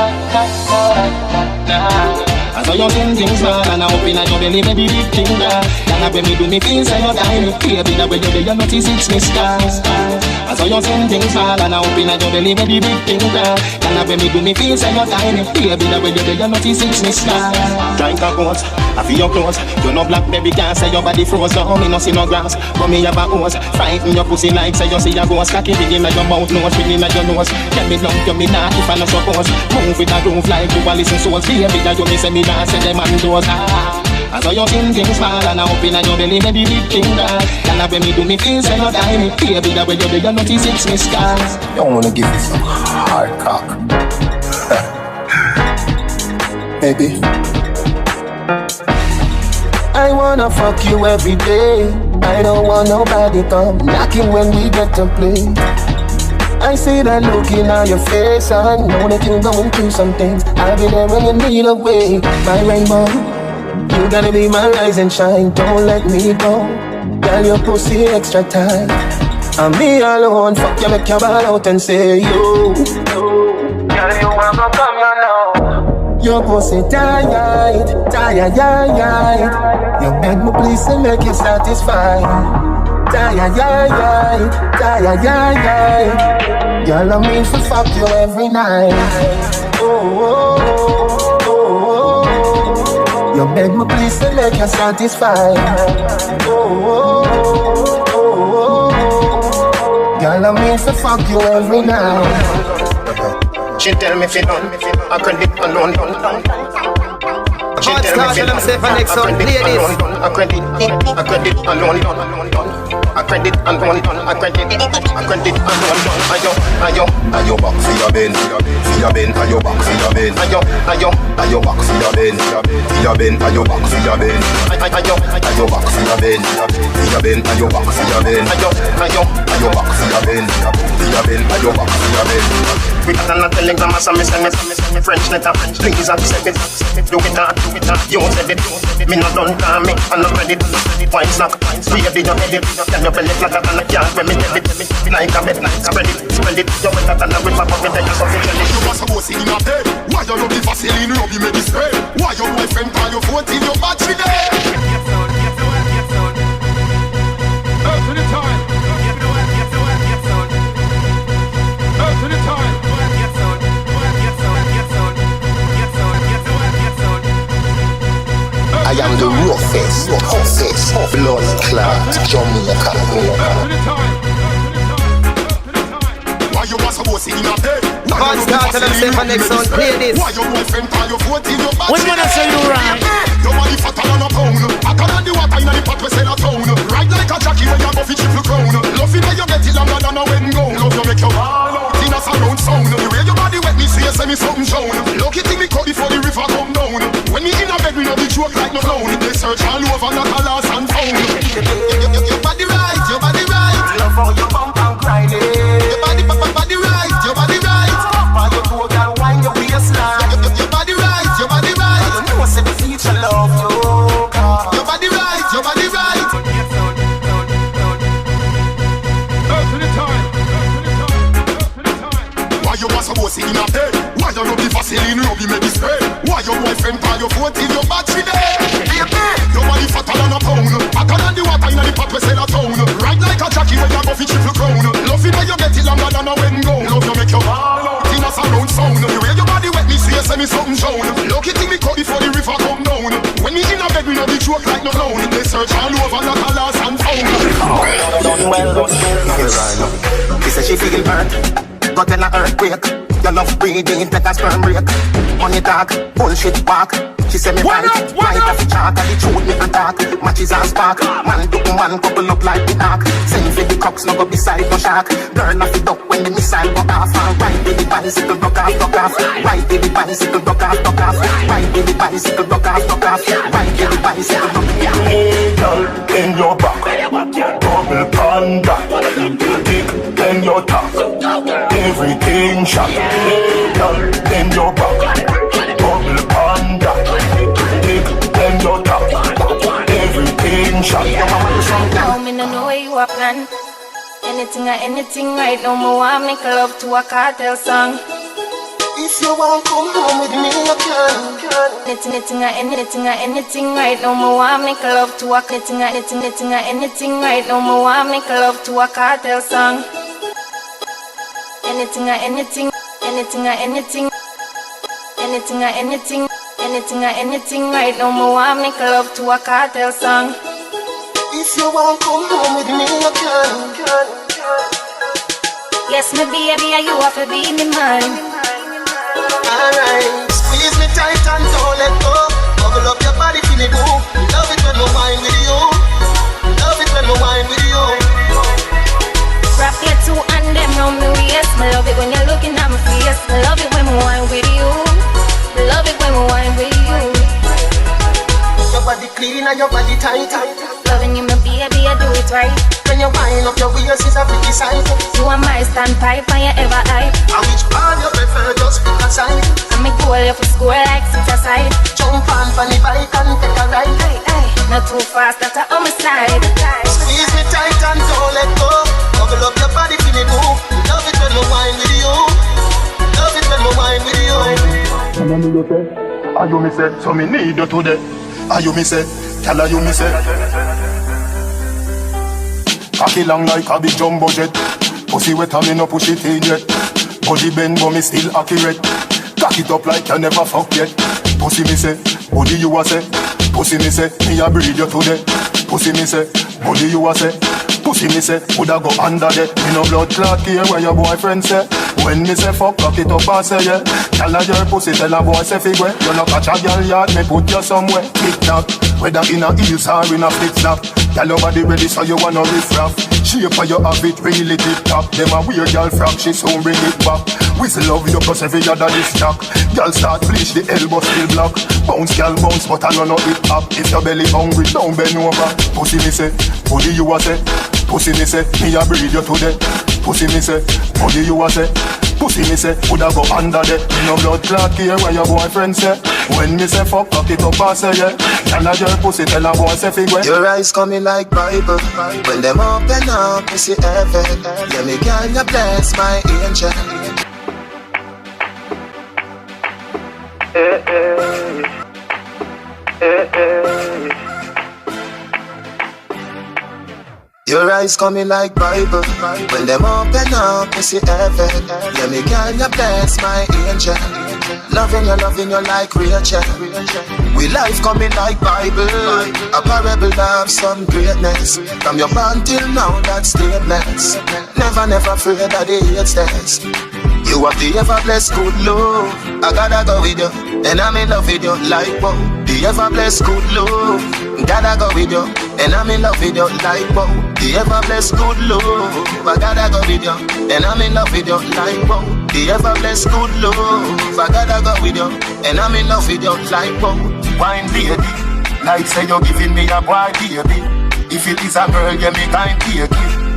S16: I saw you sing things man, and I open and you believe me the big thing there. And when me do me feel say you're tiny. Baby, that way you notice it's me stars. I saw you sing things man, and I open and you believe me the big thing there. And when me do me feel say you're tiny. Baby, that way you notice it's me stars. Drink a coat, I feel your clothes. You no black baby can't say your body froze. No, me no see no grass, but me have a hose. Frighten your pussy like say you see a ghost. Cocky big in your mouth, nose big in your nose. Get me numb, you me not if I no suppose. Move with a groove like you a listen souls. Baby, that you me say me not say them and those. I saw you sing things small and I open and you believe me the big thing there. And when me do me feel say you're tiny. Baby, that way you notice it's me stars.
S11: You wanna give me some hard cock. Baby,
S3: I wanna fuck you every day. I don't want nobody come knocking when we get to play. I see that look in your face. I know that you're going through some things. I'll be there when you need a way. My rainbow, you gotta be my rise and shine. Don't let me go. Girl, your pussy extra tight. And me alone, fuck you, make your ball out and say yo. Girl, you wanna come here now. Your pussy tired. You beg me please and make it satisfied. Tired. Girl, I mean to fuck you every night.
S11: You beg me please to make you satisfied. Girl, I mean to fuck you every night.
S10: She tell me if you done, I credit alone. She tell me if you done, I credit alone. I credit alone. Ayo back for your ben, ayo back for your ben, ayo back for your ben, ayo back for your ben, ayo back for your ben, ayo back for your ben, ayo back for your ben, ayo back for your ben. We got a telegram, some me French letter. Please accept it, do it not. You said it, me not done call me, I'm not ready. Wine snack, we have your head, can you belly flat and I can't when me tell it. Like a midnight, spread it. You better than a river, but me tell you something. You was supposed to in your head. Why you love the Vaseline, rub you make it spray? Why your boyfriend call you 14, your battery there?
S13: Up to the time. Up to the time.
S10: I am the roughest, blood clot, Jamaica.
S2: Why you was supposed to in your head?
S17: God start to them say for next one, play this.
S2: Why your boyfriend call you 14, your battery?
S1: When I say you right,
S2: your body fatter than a pound. I can't do what I in the pot we sell a town. Ride like a jockey when you go for triple crown. Love it when you get it longer than a wedding gown. Love you make you all out in a surround sound. The way your body wet me see you say me something shown. Look it in me cut before the river come down. When me in a bed we no be joke like no clown. They search all over like a lost and found. Your body right, your body right.
S9: Love how you bump and grind it.
S2: Your body right, your body right.
S9: While you go down, wind your waistline.
S2: Your body right, your body right.
S9: You know say the future love you.
S2: Your body right, your body right.
S13: Up to the time.
S2: Why you was supposed to in your head? Why you rub the Vaseline, rub you make it spray? Why your boyfriend call you 14, your battery there? Your body fatter than a pound. I can't do what I in the pot we sell a town. Ride like a jockey when you go for triple crown. Love it when you get it longer than a wedding gown. Love you make you all out in a surround sound. The way your body wet me see you say me something shown. Look it in me cut before the river come down. When me in a bed we no be joke like no clown. They search all over like a lost and found.
S10: She said she feel hurt, got in a earthquake. Your love breathing, take a sperm break. Money talk, bullshit walk. She say me right off the chart. And the truth me attack, matches and spark. Man to man, couple up like the ark. Send for the cocks, no go beside no shark. Burn off the duck when the missile go off. And ride with the bicycle, duck off. Ride with the bicycle, duck off. Ride with the bicycle, duck off. Ride with the bicycle, duck off.
S2: Hey girl, bend your back. Double panda. Dick, bend your top. Everything shot. Hey girl, bend your back. Double panda. Dick, bend your top. Everything shot.
S12: Now me no know where you are plan. Anything right now, me want make love to a cartel song.
S11: If you want come home with me, you can.
S12: Anything right now, me want make love to a anything right now, me want make love to a cartel song. Anything right now, me want make love to a cartel song.
S11: If you want come home with me, you can.
S12: Yes, me baby, you have to be me man.
S11: Alright, squeeze me tight and don't let go. Bubble up your body, feel it move. Love it when we wine with you. Love it when we wine with you.
S12: Wrap your two and them round me waist. Me love it when you're looking at my face. Me love it when we wine with you. Me love it when we wine with you.
S11: Your body clean and your body tight.
S12: Loving you, my baby, I do it right.
S11: When you wind up your waist is a pretty sight.
S12: You are my standpipe and you ever hype.
S11: And which part you prefer, just pick a side.
S12: And me goal you for score like 6 aside.
S11: Jump on the bike and take a ride.
S12: Not too fast, that's a homicide.
S11: Squeeze me tight and don't let go. Bubble up your body, feel it move. Love it when we wine with you. Love it when we wine with you.
S2: Are you me say, so me need you today. Are you me say, tell her you me say. Cocky long like a big jumbo jet. Pussy wet and me no push it in yet. Body bend but me still accurate. Cock it up like you never fuck yet. Pussy me say, body you a say. Pussy me say, me a breed you today. Pussy me say, body you a say. Pussy me say, woulda go under there. Me no blood clot here where your boyfriend say. When me say fuck, cock it up and say yeah. Tell her your pussy, tell her boy say figure. You no catch a girl yard, me put you somewhere. Tick tock, whether in a heels or in a flip flop. Tell your body ready so you wanna riff raff. Shape for you have it really tip top. Them a weird girl frock, she soon bring it back. Whistle love you cause every other this stock. Girl start flesh, the elbow still block. Bounce girl bounce but I know it up. If your belly hungry, don't bend over. Pussy me say, body you a say. Pussy me say, me a breed you today. Pussy me say, body you a say. Pussy me say, woulda go under there. Me no blood clot here where your boyfriend say. When me say fuck, cock it up and say yeah. Tell her your pussy, tell her boy say figure.
S11: Your eyes coming like Bible. When them open up, you see heaven. Yeah, me girl, you bless my angel. Your eyes coming like Bible. When them open up, you see heaven. Yeah, me girl, you bless my angel. Loving you like Rachel. We life coming like Bible. A parable of some greatness. From your born till now, that's statements. Never afraid of the hate steps. You have the ever blessed good love. I gotta go with you, and I'm in love with you like wow. The ever blessed good love. Gotta go with you, and I'm in love with you like wow. The ever blessed good love. I gotta go with you, and I'm in love with you like wow. The ever blessed good love. I gotta go with you, and I'm in love with you like wow. Wine lady, like say you're giving me a boy baby. If it is a girl, you me kind take it.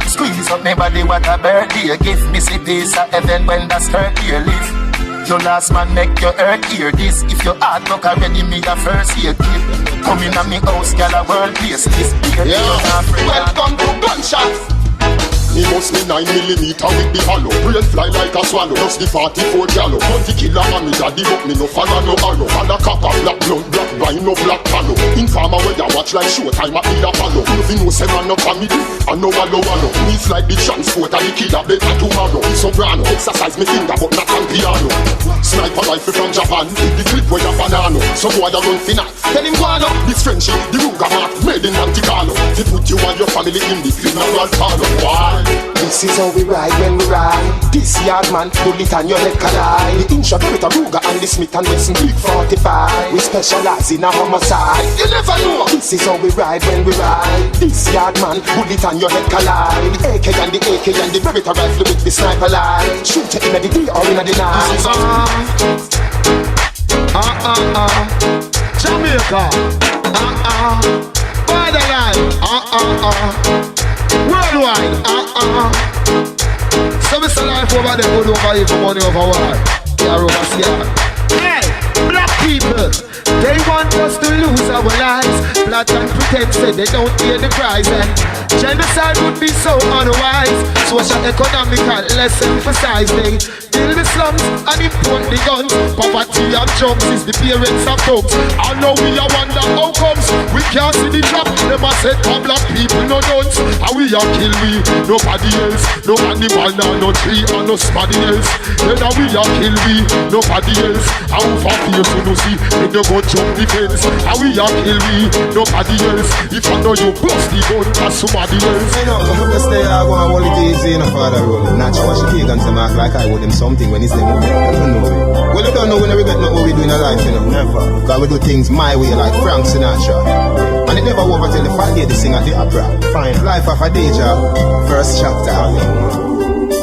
S11: Squeeze up my body, what a birthday gift. Me see peace of heaven when that skirt here lift. Your last man make your earth hear this. If your heart knock already, me a first year gift. Come in at me house, girl, a world place. This beer, welcome to Gunshots.
S2: Me bust me 9mm with the hollow. Brain fly like a swallow. Just the 44 gallo. 20 killer and me daddy but me no follow no arrow. Follow copper, black blood, black wine, no black palo. Informer where you watch like showtime at me a follow. Nothing no say man no comedy and no wallow. Me's like the transport and the killer better tomorrow. Soprano, exercise me finger but not on piano. Sniper rifle from Japan, the clip where you banana. So boy you run finite. Tell him guano. This friendship, the Ruger mark, made in Monte Carlo. They put you and your family in the funeral parlor. Why?
S11: This is how we ride when we ride. This yard man, bullet and your head collide. The inch of with a Ruger and the Smith and Wesson Big 45. We specialize in a homicide. You never know. This is how we ride when we ride. This yard man, bullet and your head collide. The AK and the AK and the Beretta rifle with the sniper line. Shoot it in the day or in the night.
S13: Jamaica. Borderline. Worldwide, So Mr. Life over there, good over here for money over war. Yeah, overseas. Hey, black people, they want us to lose our lives. Plot and pretend say they don't hear the cries. And genocide would be so unwise. Social economical, less emphasized. They kill the slums and import the guns. Poverty and drugs is the parents of thugs. I know we are wonder how comes we can't see the trap. Them a set for black people no guns. And we are kill we, nobody else. No animal, no tree, and no somebody else. Then we are kill we, nobody else. And who for fear to no see, then you go jump the fence. And we are kill we, nobody else. If I know you bust the gun to somebody else.
S18: You know, I stay out and hold it easy in a father role. Not sure what she take and say mark like I owe them something when it's them moving. I don't know it. Well, you don't know when we get what we do in our life, you know. Never. Because we do things my way like Frank Sinatra. And it never over till the fat lady sing at the opera. Fine. Life of a Deja, first chapter.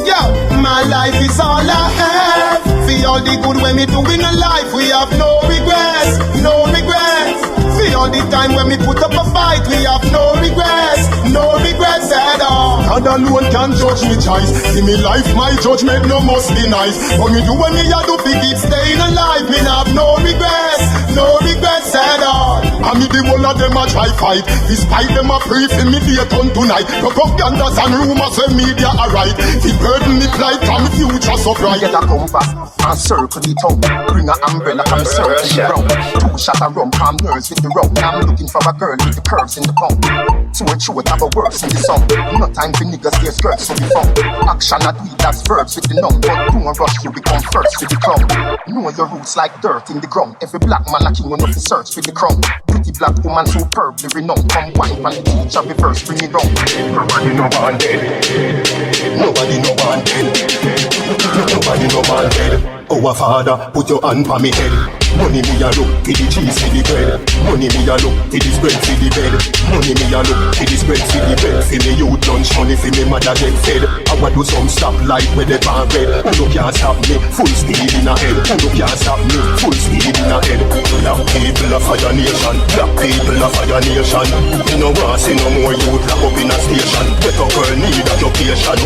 S18: Yo, my life is all I have. For all the good when me do in a life, we have no regrets, no regrets. For all the time when me put up a fight, we have no regrets at all.
S2: God alone can judge me choice. See me life, my judgment no must be nice. But me do when me a do fi keep staying alive. Me have no regrets at all. And me the whole of them a try fight. Despite them a pray for me day turn tonight. Propagandas and rumors when media are right. Fi burden me plight and me future so bright.
S11: Get a compass and circle the town. Bring a umbrella and circle the round. 2 shots of rum, calm nerves with the round. I'm looking for a girl with the curves in the pound. So it should have a words in the song. No time for niggas, their skirts to be found. Action I do it, that's verbs with the noun. But don't rush, you become first with the crown. Know your roots like dirt in the ground. Every black man like you know to search with the crown. Pretty black woman, superbly renowned. Come wine from the beach and be first, bring it down. Nobody no man dead. Nobody no man dead. Nobody no man dead. Our Father, put your hand on me head. Money me a look, it is cheese for the bread. Money me a look, it is bread for the bed. Money me a look, it is bread for the bed. For me youth lunch money, for me mother get fed. I want do some stop light with the pan red. Who can't stop me, full speed in a head. Who can't stop me, full speed in a head. Black people of Fire Nation, black people of Fire Nation. You know want see no more youth lock up in a station. Get a girl need education.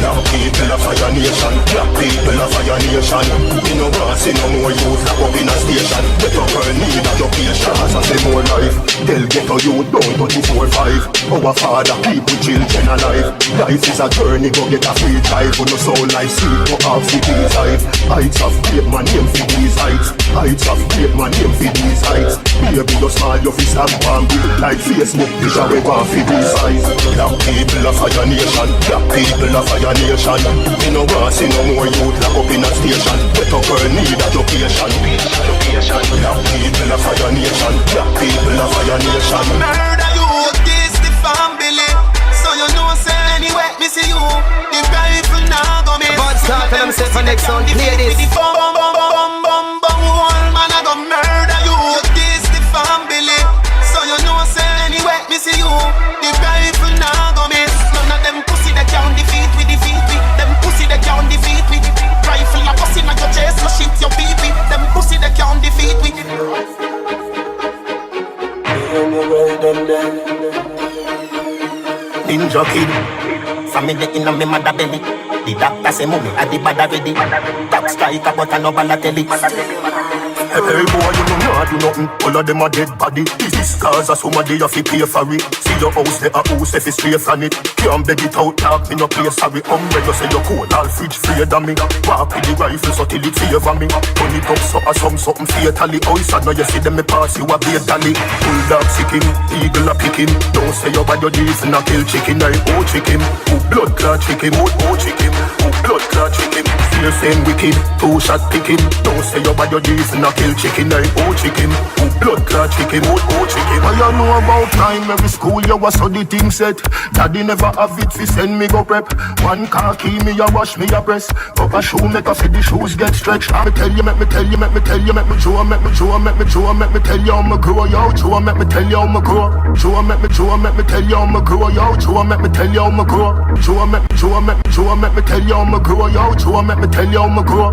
S11: Black people of Fire Nation, black people of Fire Nation. You know want see no more youth lock up in a station. Get a girl need education. As I say more life, they'll get a youth down 24-5. Our Father keep with children alive. Life is a journey, go get a free drive. On the soul life, sleep, go off for these heights. Heights of great man, name for these heights. Heights of great man, name for these heights. Baby, you smile, your fist have one big like Facebook. Picture we want for these eyes. Black people of Fire Nation, black people of Fire Nation. You know want see no more youth lock up in a station. Get a girl need education. Black people of Fire Nation, black people of Fire Nation.
S3: Murder you, this the family. So you know say anyway, me see you. The rifle now go miss.
S17: But start them set for next song, play this.
S3: Man I go murder you, this the family. So you know say anyway, me see you. The rifle now go miss. None of them pussy that can't defeat me. Them pussy that can't defeat me. Rifle a pussy in your chest, no shit your pee-pee. Them pussy that can't defeat me.
S11: Ninja kid, family in a me mother belly. The doctor say mommy at the bad already. Top striker but I no Balotelli. Hey boy, you know not do nothing. All of them a dead body. This is cause of somebody you fi pay for it. See your house there a house if it's straight from it. Can't beg it out, talk me no play sorry. Umbrella say you cold, all fridge afraid of me. Walk with the rifle so till it favor me. Turn it up so as something fatally. Oh, sad now you see them me pass you a batally. Bulldog sick him, eagle a pick him. Don't say you bad your deeds and a kill chicken. I chick him, who blood clot chick him. Chick him, who blood clot chick him. Feel same wicked, 2 shot pick him. Don't say you bad your deeds and a kill chicken. I chick him, who blood clot chick him. Chick him. I know about primary school you was so the thing set. Daddy never have it fi send me go prep. One car key me a wash me a press. Up a shoe make a fit the shoes get stretched. Me tell you, make me tell you, make me tell you, make me show, make me show, make me show, make me tell you how me grow, yo. Show, make me tell you how me grow. Show, make me show, make me tell you how me grow, yo. Show, make me tell you how me grow. Show, make me show, make me show, make me tell you how me grow, yo. Show, make me tell you how me grow.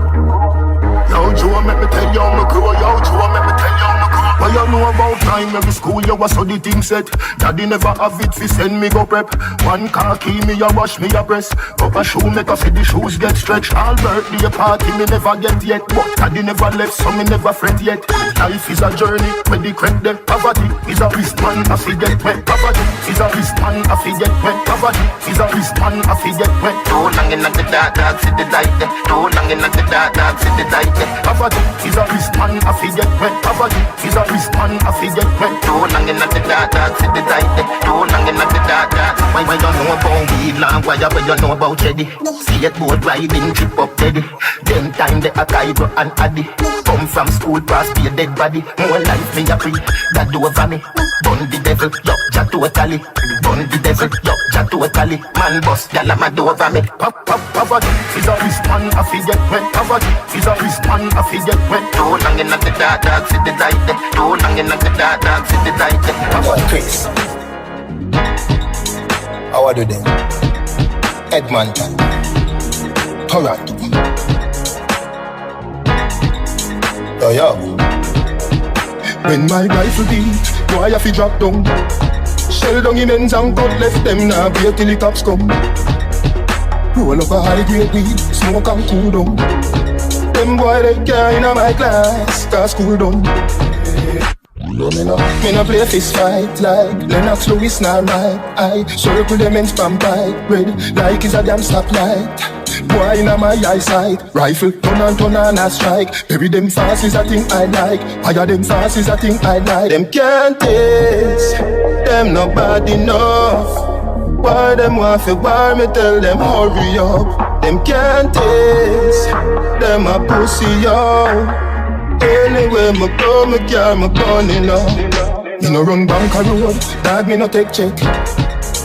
S11: Yo, Joe, make me tell you how me grow, yo. Joe, make me tell you how me grow. What you know about primary school, you was so the thing set. Daddy never have it fi send me go prep. One car key me a wash me a press. Up a shoe make a fit the shoes get stretched. All birthday party me never get yet. But daddy never left so me never fret yet. Life is a journey when the crack them. Poverty is a wristman a fi get wet. Poverty is a wristman a fi get wet. Poverty is a wristman a fi get wet. Too long in the dark, dark see the light there. Too long in the dark, dark see the light there. Poverty is a wristman a fi get wet. Poverty is a wristman a fi get wet. Too long in the dark, dark see the light there. Too long in the dark, dark. Why you know about weed long? Why you know about Teddy? See it boat riding trip up Teddy. Then time they a Cairo and Addy. Come from school past be a dead body. More life me a free, that do over me. Bun the devil, yo, ja totally. Bun the devil, yo, ja totally. Man boss, gyal a do over me. Poverty is a wristman a fi get wet. Poverty is a wristman a fi get wet. Too long in the dark, dark see the light there. Too long in the dark, dark see the light there.
S10: Chris, how are you then? Edmonton, Toronto. Yo.
S11: When my rifle beat, boy I fi drop down. Shell down in ends and God left them now wait till the cops come. Roll up a high grade weed, smoke and cool down. Them boy they can't in my class, cause cool down. Me no play fist fight like Lennox Lewis not right. I circle them and spam pipe red like it's a damn stoplight. Boy in my eyesight, rifle turn on a strike. Bury them fast is a thing I like. Fire them fast is a thing I like. Them can't taste, them not bad enough. Why them want for war? Me tell them hurry up. Them can't taste, them a pussy yo.
S2: Anywhere me go, me carry my gun, you know. Me no run bank a road, dog me no take check.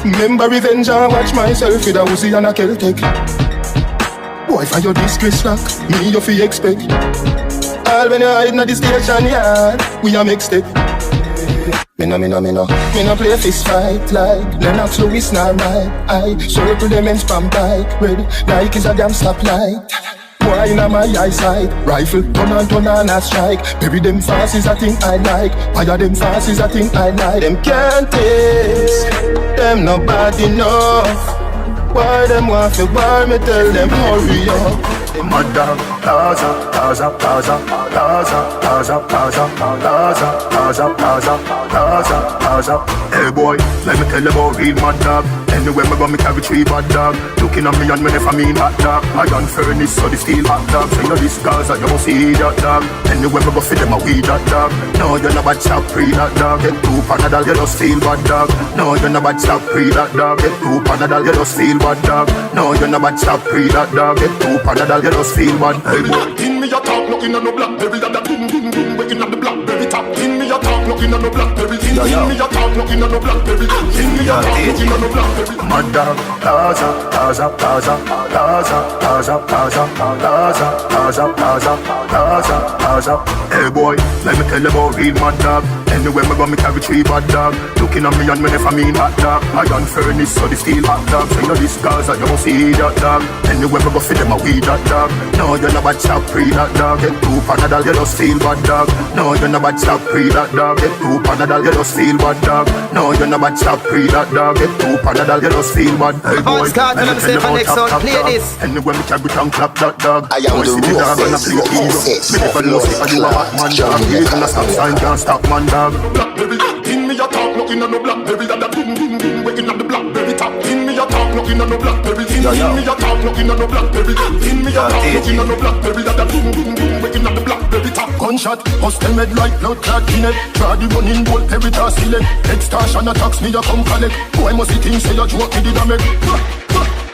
S2: Remember revenge and watch myself with a Uzi and a Celtic. Boy, for your disgrace lock, me you fi expect. All when you hide na the station yard, we a make step. Me no play fist fight like Lennox Lewis nor right. I circle them and spam bike. Red like is a damn stoplight. Boy in my eyesight, rifle turn on a strike. Bury them fast is a thing I like. Fire them fast is a thing I like. Them can't taste, them nobody enough. Why them want to war me? Tell them hurry up.
S7: Mad dog, Gaza. Hey boy, let me tell you about real mad dog. Anywhere me go, me carry 3 bad dog. Looking at me and me never mean hot dog. Iron furnace, so the steel hot dog. Say you this Gaza, you must see that dog. Anywhere me go, feed them a weed that dog. No, you're not bad chop, pre that dog. Get 2 Panadol, you just feel bad dog. No, you're not bad chop, pre that dog. Get 2 Panadol, you just feel bad dog. No, you're not bad chop, pre that dog. Get 2 Panadol, you just feel bad. Hey boy,
S2: in me a talk, looking at no blackberry. That ding, waking up the blackberry top. In me a talk, looking at no blackberry. In me a talk, looking at no blackberry. In me a talk, looking at no blackberry.
S7: Mad dog, Gaza. Hey boy, let me tell you about real mad dog. Anywhere me go, me carry 3 bad dog. Looking at me and me never mean hot dog. Iron furnace, so the steel hot dog. Say you this Gaza, you must see that dog. Anywhere me go, feed them a weed that dog. No, you're not bad chop, pre that dog. Get 2 Panadol, you just feel bad dog. No, you're not bad chop, pre that dog. Get 2 Panadol, you just feel bad dog. No, you're not bad chop, pre that dog. Get 2 Panadol, you just feel bad. Hey boy, let me tell you about top dog. Anywhere me carry tongue clap that dog.
S10: I am the roughest.
S7: Me never lose if you a Batman dog. You can stop sign, can't stop man dog.
S2: Blackberry, in me a talk, looking at no blackberry. That ding, waking up the blackberry top. In me a talk, looking at no blackberry. In me a talk, looking at no blackberry. In me a talk, looking at no blackberry. That ding, waking up the blackberry top. Gunshot, hustle med like blood clot in it. Try the running bolt, peritas select. Extortion attacks me a come collect. Boy must see things say you joke me did a make.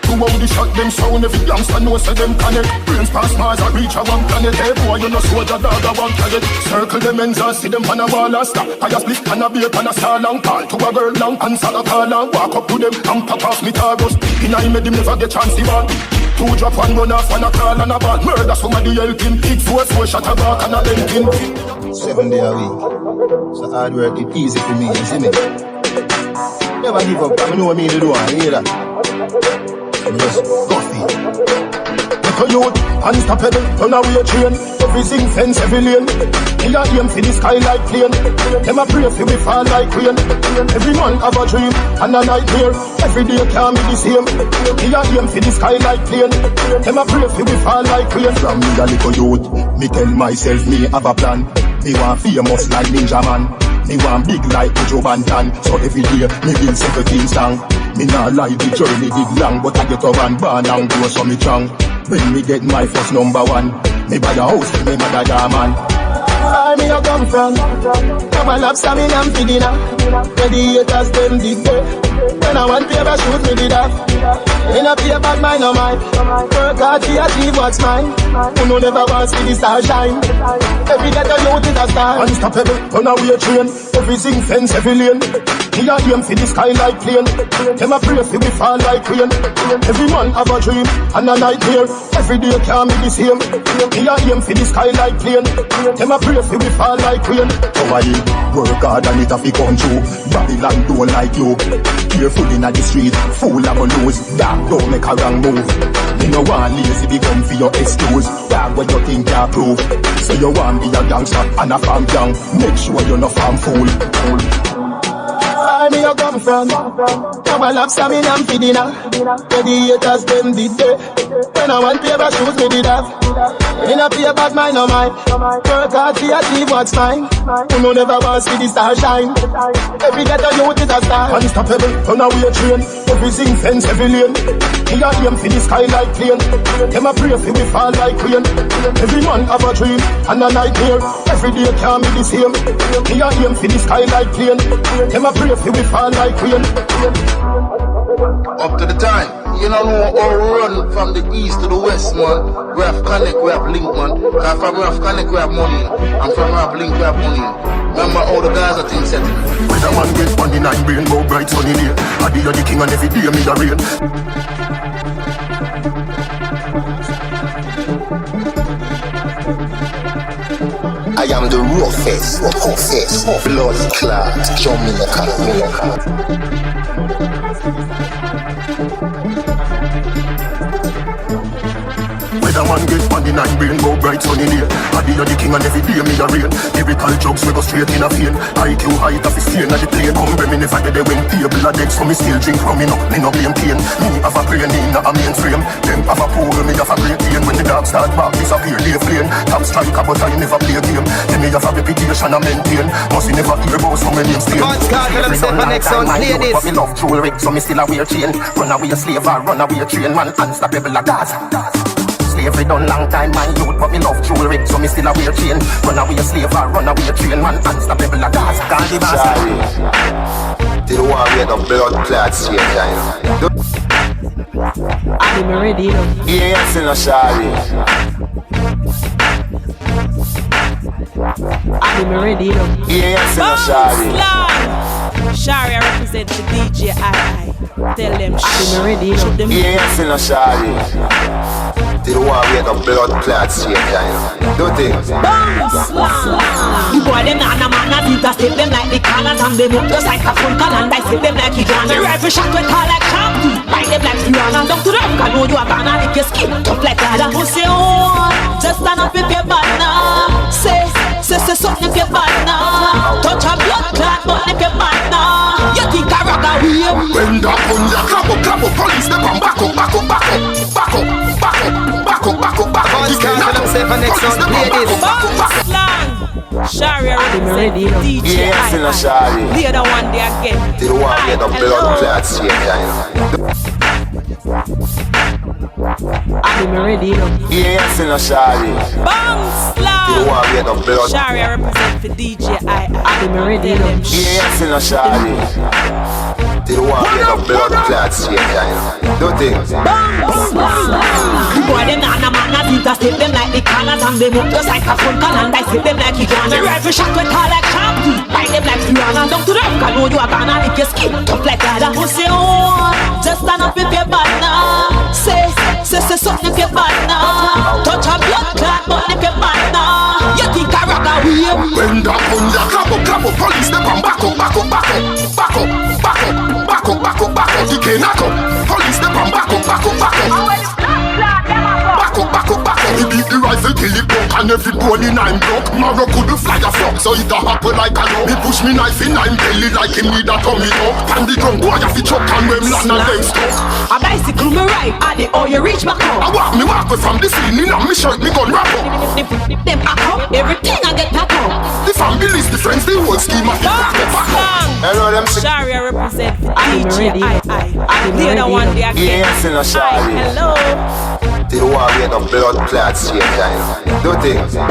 S2: Who out the shot them sound, every youngster know say them connect. Brains pass Mars and reach a one planet. Hey boy, you know soldier dog a one target. Circle them ends and see them on a wall and stop. I a split and a beer and a star long. Call to a girl long, answer a call and walk up to them and pop off me targos. In I made him never get chance to ball. 2 drop, 1 run off and a call and a ball. Murder somebody help him. Big 4 shot a back and a length him.
S18: 7 days a week. So hard work, it easy for me, you see me? Never give up, I know what me to do, I hear that. I'm just go for it. Take a youth, unstoppable, turn away train. Everything fence, every lane. Kill a aim for the sky like plane. Them a pray for we fall like rain. Every man have a dream and a nightmare. Every day can't be the same. Kill a aim for the sky like plane. Them a pray for we fall like rain. From me a little youth, me tell myself me have a plan. Me want famous like Ninja Man. Me want big like Joe Bantan. So every day me build 17 song. Me nah lie, the journey big long, but I get a van barn and grow so me strong. When me get my first number 1, me buy a house for me mother da man. Where me you come from? Double up salmon and for dinner. Where the haters them dig there. When I want paper shoot me did that. In a paper bad mind no mind. Work hard to achieve what's mine. Who no never wants to see the star shine. Every day the youth is a star. Unstoppable, turn away train. Everything fence, every lane. Me a aim for the sky like plane. Them a pray for we fall like rain. Every man have a dream and a nightmare. Every day can't be the same. Me a aim for the sky like plane. Them a pray for we fall like rain. So I work hard and it a fi come true. Babylon don't like you. Careful inna the street, fool a go lose. Dog don't make a wrong move. Me no want lazy become for your excuse. Dog what you think you prove. So you want be a gangster and a farm gang. Make sure you no farm fool. Where me you come from? Double up salmon and for dinner. Where the haters them did there. When I want paper shoes me did have. In a paper bad mind no mind. Work hard to achieve what's mine. Who no never wants to see the star shine. Every ghetto youth is a star. Unstoppable, turn away train. Everything fence, every lane. Me a aim for the sky like plane. Them a pray for we fall like rain. Every man have a dream and a nightmare. Every day can't be the same. Me a aim for the sky like plane. Them a pray for we fall like rain.
S10: Up to the time,
S19: You don't know how we run from the east to the west, man. We have connect, we have link, man. Cause from we have connect, we have money. And from we have link, we have money. Remember all the guys are things setting.
S11: When a man get money, nine brain, go bright sunny day. I be the king and every day me the rain. I am the roughest, blood clot, Jamaican. When a man get money, nine brain, go bright sunny day. I be the king and every day me the rain. Lyrical jokes we go straight in a vein. IQ height of his stain at the plane. Come me never get the win table a deck, so me still drink from me no blame pain. Me have a brain in a mainframe. Them have a pool, me have a great pain. When the dog start back, disappear, they flame. Top striker, but I never play a game. Then me have a reputation I maintain. Must you never hear about so many names stay. Every done long time, my youth, but me love jewelry, so me still a wear chain. Run away a slave or run away a train, man, unstoppable a Gaza. Slavery done long time, my youth, but me love jewelry, so me still a wear chain. Run away a slave or run away a train, man, unstoppable a Gaza. Can't be
S10: Sorry, did you want to get the blood clots here,
S1: I'm ready, you know.
S10: Yes, no sorry.
S1: I'm ready, you know.
S10: Yes, no sorry.
S1: Shari, I represent the DJ I. Tell them I'm ready, you know.
S10: Yes, no sorry. Did you want to get the blood clots here, do things.
S14: The boy them nana man a beat a step them like the cannons and them up just like a phone call and I step them like iguana. The rifle shot with call like champion. Buy them like Rihanna. Down to the rock, I know you a banana. Make your skin tough like that. Who say oh, just stand up if you're bad now. Say something if you're bad now. Touch a blood clot, but if you're bad now. You think I rock a wheel?
S11: When the clap up, police them and back up.
S17: You can't tell them safe and next on, play this.
S1: Shari, I'm ready, you know. DJ
S10: Yes, no sorry.
S1: The other one they again.
S10: Did you want to get the blood clots here,
S1: I'm ready, you know.
S10: Yes, no sorry. Did you want to get the blood?
S1: Shari, I represent for DJ I'm ready, you know.
S10: Yes, no sorry. Did you want to get the blood clots here, do things.
S14: The boy them nana man a beat a step them like the cannons and them up just like a phone call and I step them like iguana. The rifle shot with call like champion. Buy them like Rihanna. Down to the rock, I know you a banana. Make your skin tough like that. Who say oh, just stand up if you're bad now. Say something if you're bad now. Touch a blood clot, but if you're bad now. You think I rock a wheel?
S11: When the clap up, police them and back up. You can't knock up, police them and back up. He beat the rifle till it broke and every bone in I'm broke. Marrow couldn't fly a flock, so it a happen like a dog. He push me knife in I'm belly like him need a tummy tuck. And the drum boy have to chuck and them land and them stuck.
S14: A bicycle me ride, and the all you reach back home.
S11: I walk away from the scene, in me shirt, me gun wrap up.
S14: Them a come, everything I get pack up.
S11: The families, the friends, the whole scheme of the back up.
S10: Hello, them
S1: Shari, I represent for DJ I. The other one they again.
S10: Yes, no sorry.
S1: Hello.
S10: Did you want to get the blood clots here, do things.
S14: The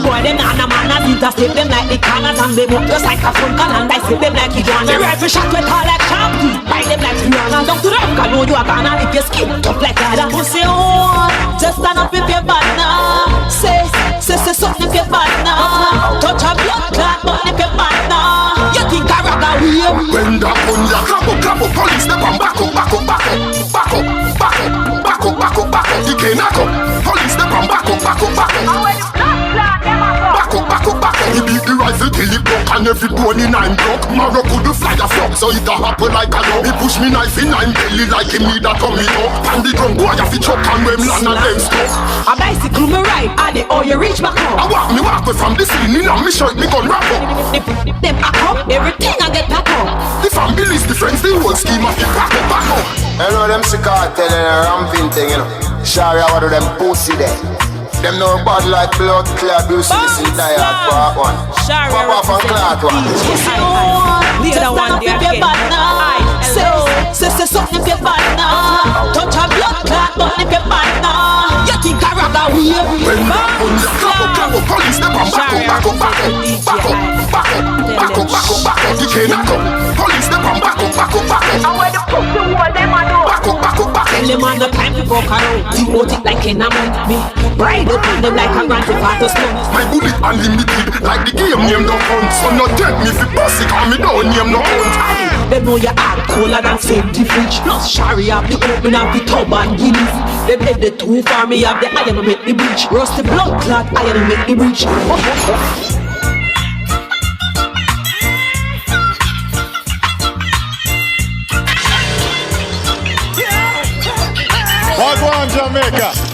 S14: boy them nana man a beat a step them like the cannons and them up just like a phone call and I step them like iguana. The rifle shot with call like champion. Buy them like Rihanna. Down to the rock, I know you a banana. Make your skin tough like that. Who say oh, just stand up if you're bad now. Say something if you're bad now. Touch a blood clot, but if you're bad now. You think I rock a wheel?
S11: When the clap up, police them and back up. You can't knock up, police them and back up. He beat the rifle till it broke and every bone in I'm broke. Marrow couldn't fly a flock, so it a happen like a dog. He push me knife in I'm belly like him need a tummy tuck. And the drum boy have to chuck and them land and them stuck.
S14: A bicycle me ride, and the all you reach back home.
S11: I walk away from the scene, in me shirt, me gun wrap up.
S14: Them a come, everything I get pack up.
S11: The families, the friends, the whole scheme of the back up.
S10: Hello, them sick cartel and a ramping thing, you know. Shari, what do them pussy there? Them know bad like blood clot, Bruce Lee see die at part one. Pop off and clot one.
S1: The other one they again.
S14: Say something if you're bad now. Touch a blood clot, but if you're bad now. You think I rock a wheel?
S11: When the clap up, police them and back up. You can't knock up, police them and back up.
S14: And where the pussy wall them a do?
S20: Think about it like in a month. Me ride up on them like a grand theft auto stunt.
S2: My bullet unlimited, like the game name no hunt. So no take me fi pussy, cause me don't name no hunt.
S20: Them know you hard colder than 70 fridge. Plus Shari have the open up the tub and Guinness. Them head the too far, me have the iron to make the bridge. Rusty blood clot, iron to make the bridge.
S21: What one Jamaica?